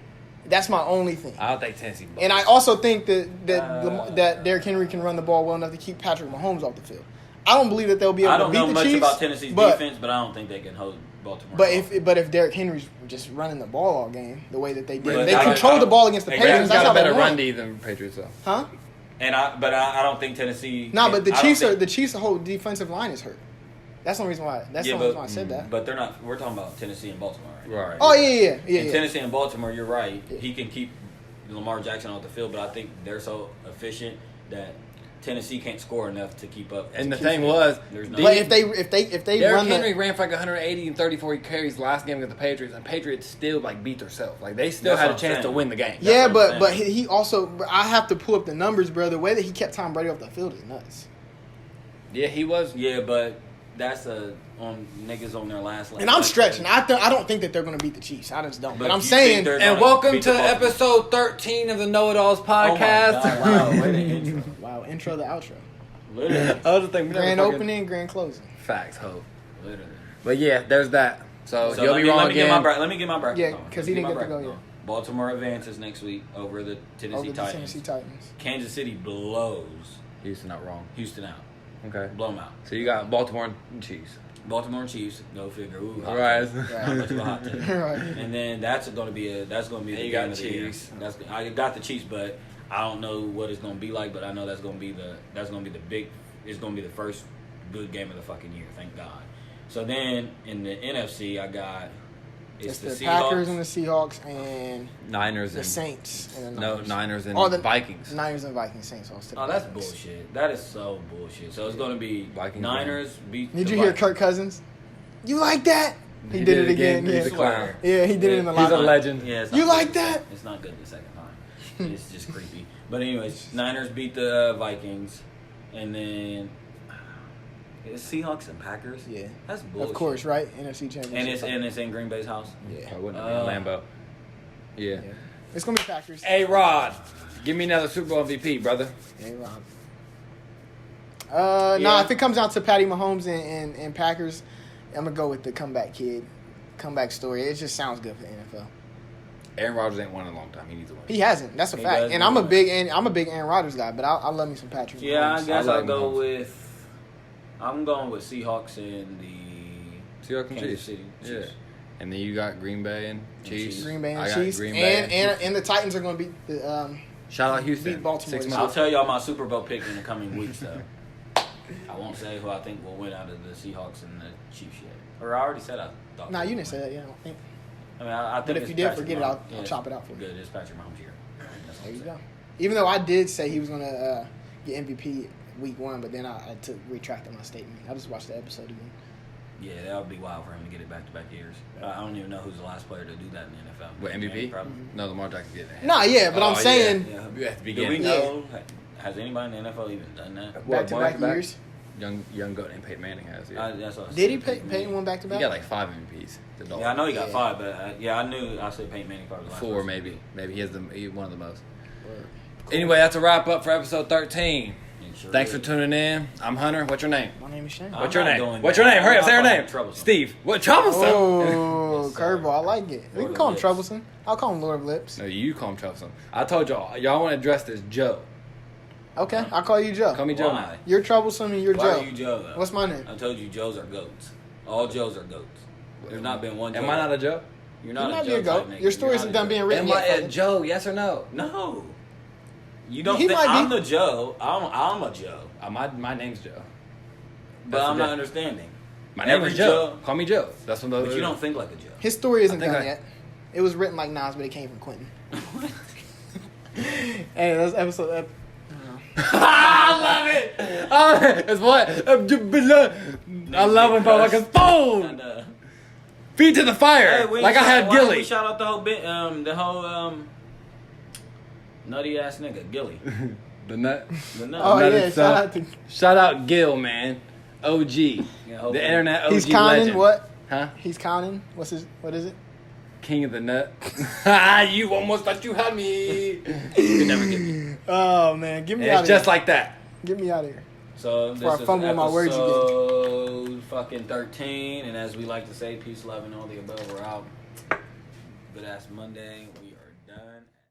C: thing.
A: I don't think Tennessee.
C: And I also think that Derrick Henry can run the ball well enough to keep Patrick Mahomes off the field. I don't believe that they'll be able to beat the Chiefs.
B: I don't know much about Tennessee's defense, but I don't think they can hold Baltimore.
C: But if Derrick Henry's just running the ball all game the way that they did,
B: But
C: they control the ball against the Patriots.
A: Ravens
C: That's
A: got
C: how
A: a
C: they
A: better
C: won.
A: run D than Patriots though.
C: Huh?
B: I don't think Tennessee.
C: No, but the Chiefs' whole defensive line is hurt. That's the only reason why. That's the only reason why I said that.
B: But they're not. We're talking about Tennessee and Baltimore, right?
C: Oh yeah.
B: Tennessee and Baltimore, you're right. Yeah. He can keep Lamar Jackson off the field, but I think they're so efficient that Tennessee can't score enough to keep up.
A: And the thing was,
B: There's no.
C: But if they
A: Derrick
C: run
A: Henry
C: the,
A: ran for like 180 and 34 carries last game against the Patriots, and Patriots still like beat themselves. Like they still
B: That's
A: had a
B: what I'm
A: chance to
B: saying.
A: win the game.
C: yeah,
B: That's what I'm
C: but
B: saying.
C: he also, I have to pull up the numbers, bro. The way that he kept Tom Brady off the field is nuts.
A: Yeah, he was.
B: Yeah, but that's on niggas on their last leg.
C: And I'm stretching. I don't think that they're going to beat the Chiefs. I just don't. But I'm
B: you
C: saying,
B: think they're
A: And
B: gonna
A: welcome
B: beat
A: to
B: the Buccaneers?
A: episode 13 of the Noahidols
B: Oh my
A: podcast.
B: God, wow, what an intro.
C: wow, intro to outro.
B: Literally.
A: Other thing, we never
C: Grand
A: fucking-
C: opening, grand closing.
A: Facts, hope.
B: Literally.
A: But yeah, there's that. So
B: So
A: you'll
B: let
A: be
B: me,
A: wrong
B: let me get
A: again.
B: let me get my bracket.
C: Yeah,
B: going.
C: 'cause
B: Let
C: he
B: me
C: didn't
B: my
C: get to
B: bracket
C: go
B: going. Baltimore advances next week over the Tennessee
C: Over the
B: Titans.
C: Tennessee Titans.
B: Kansas City blows
A: Houston not wrong.
B: Houston out.
A: Okay.
B: Blow them out.
A: So you got Baltimore and Chiefs.
B: Baltimore and Chiefs. Go figure. Ooh, hot
A: Right.
B: take.
C: Right.
B: How much of a hot take?
C: Right.
B: And then that's going to be the
A: And
B: game
A: you got
B: of the year.
A: Chiefs.
B: I got the Chiefs, but I don't know what it's going to be like. But I know it's going to be the first good game of the fucking year. Thank God. So then in the NFC, I got
C: It's
B: the
C: the
B: Seahawks.
C: Packers and the Seahawks and
A: Niners
C: the
A: and
C: Saints. And the
A: no
C: Niners.
A: Niners and
C: Oh, the
A: Vikings.
C: Niners and Vikings, Saints.
B: Oh, that's bullshit. That is so bullshit. So it's going to be
A: Vikings
B: Niners beat.
C: Did
B: the
C: you hear
B: Vikings.
C: Kirk Cousins? You like that? He did it again.
A: He's a
C: Yeah.
A: clown.
C: Yeah, he did it in the
A: He's a
C: last.
A: legend.
B: Yeah, it's
C: You
B: not
C: like
B: good.
C: that?
B: It's not good the second time. It's just creepy. But anyways, Niners beat the Vikings, and then it's Seahawks and Packers.
C: Yeah.
B: That's bullshit.
C: Of course, right? NFC Championship.
B: And it's in Green Bay's house.
C: yeah.
A: I wouldn't have been Lambeau. Yeah.
C: Yeah. It's gonna be Packers.
A: Hey Rod, give me another Super Bowl MVP, brother.
C: Hey, Rob.
B: Yeah.
C: No, if it comes out to Patty Mahomes and Packers, I'm gonna go with the comeback story. It just sounds good for the NFL.
A: Aaron Rodgers ain't won in a long time. He needs to win.
C: He hasn't. That's a
B: He
C: fact.
B: does
C: And
B: need
C: I'm a
B: to
C: big Aaron Rodgers guy, but I love me some Patrick.
B: Yeah, I
C: Mahomes.
B: guess
A: I
B: I'll
A: like
B: go
A: Mahomes.
B: with. I'm going with Seahawks and the
A: Seahawks and
B: Kansas
A: Chiefs.
B: City.
A: Yeah.
B: Chiefs.
A: And then you got Green Bay and Chiefs.
B: Chiefs.
C: Green Bay and
A: I got
C: Chiefs,
A: Green Bay
C: and the Titans are gonna beat the
A: Shout out Houston.
C: beat Baltimore
A: 6
C: this
B: I'll
A: months.
B: tell y'all my Super Bowl pick in the coming weeks, though. I won't say who I think will win out of the Seahawks and the Chiefs yet. Or I already said I thought.
C: Nah,
B: who
C: you
B: would
C: didn't say
B: win.
C: that. Yeah, I don't think.
B: I mean, I think
C: But if
B: it's
C: you did
B: Patrick
C: forget it,
B: Mahomes.
C: I'll chop it out for you.
B: Good, it's Patrick Mahomes here. That's all
C: There
B: I'm
C: you
B: saying.
C: go. Even though I did say he was gonna get MVP week 1, but then I retracted my statement. I just watched the episode again.
B: Yeah, that would be wild for him to get it back-to-back years. I don't even know who's the last player to do that in the NFL.
A: What, MVP?
B: Probably.
A: No, Lamar Jackson did that.
C: Nah, yeah, but I'm
A: Oh,
C: saying
B: Yeah.
A: You have to
B: Do
A: begin.
B: we
C: Yeah.
B: know? Has anybody in the NFL even done that?
A: What,
C: back-to-back
A: back-to-back?
C: years.
A: Young Goat and Peyton Manning has. Yeah.
B: That's what I
C: Did he
B: said.
C: Peyton one back to
A: He
C: back?
A: got like 5 MVPs. The dog.
B: Yeah, I know he got
C: Yeah.
B: 5, but I knew I said Peyton Manning probably the last
A: 4
B: person.
A: maybe. Maybe he has one of the most.
C: Word.
A: Anyway, that's a wrap up for episode 13.
B: It sure
A: Thanks
B: is.
A: for tuning in. I'm Hunter. What's your name?
C: My name is Shane.
B: I'm
A: What's your
B: not
A: name?
B: going
A: What's
B: back.
A: your name? Hurry up,
B: I'm
A: say your
B: not
A: name.
B: fucking troublesome.
A: Steve. What troublesome?
C: Oh,
B: Yes, sir.
C: curveball! I like it. We
B: Lord
C: can
B: of
C: call him
B: Lips.
C: troublesome. I'll call him Lord of Lips.
A: No, you call him troublesome. I told y'all want to address this Joe.
C: Okay, I'll call you Joe.
A: Call me Joe.
B: Why?
C: You're troublesome and you're
B: Why
C: Joe.
B: are you Joe, though?
C: What's my name?
B: I told you Joes are goats. All Joes are goats. There's not been one Joe.
A: Am I not a Joe?
B: You're
C: You
B: not
C: might
B: a
C: be
B: Joe
C: a goat.
B: type nigga.
C: Your story
B: You're
C: isn't
B: not
C: done
B: a
C: being
B: Joe.
C: written
A: Am I
C: yet.
A: a
C: Feather.
A: Joe? Yes or no?
B: No. You don't
C: He
B: think
C: might be.
B: I'm the Joe. I'm a Joe.
A: My name's Joe.
B: But
A: That's
B: I'm
A: the
B: not
A: diff-
B: understanding.
A: My name
B: Every
A: is Joe. Call me Joe. That's what.
B: But you don't think like a Joe.
C: His story isn't
A: I think
C: done
A: I-
C: yet. It was written like Nas, but it came from Quentin. Hey, that's episode.
A: I love it. It's what? I love when motherfuckers boom.
B: And,
A: Feet to the fire.
B: we
A: Like I had
B: why don't
A: Gilly.
B: We shout out the whole bit, nutty ass nigga, Gilly.
A: The nut.
B: The nut.
C: Oh
A: Nutty
C: yeah,
A: stuff.
C: shout out to.
A: Shout out Gil, man. OG.
B: Yeah,
A: The
B: hopefully.
A: internet OG
C: He's conning
A: legend.
C: what?
A: Huh?
C: He's conning. What is it?
A: King of the nut. You almost thought you had me. You could never get me.
C: Oh man, get
A: And
C: me out
A: it's
C: of
A: just
C: here.
A: like that.
C: Get me out of here.
B: So
C: Before I
B: this is
C: fumble my words again.
B: episode fucking 13, and as we like to say, peace, love, and all the above. We're out. Good ass Monday. We are done.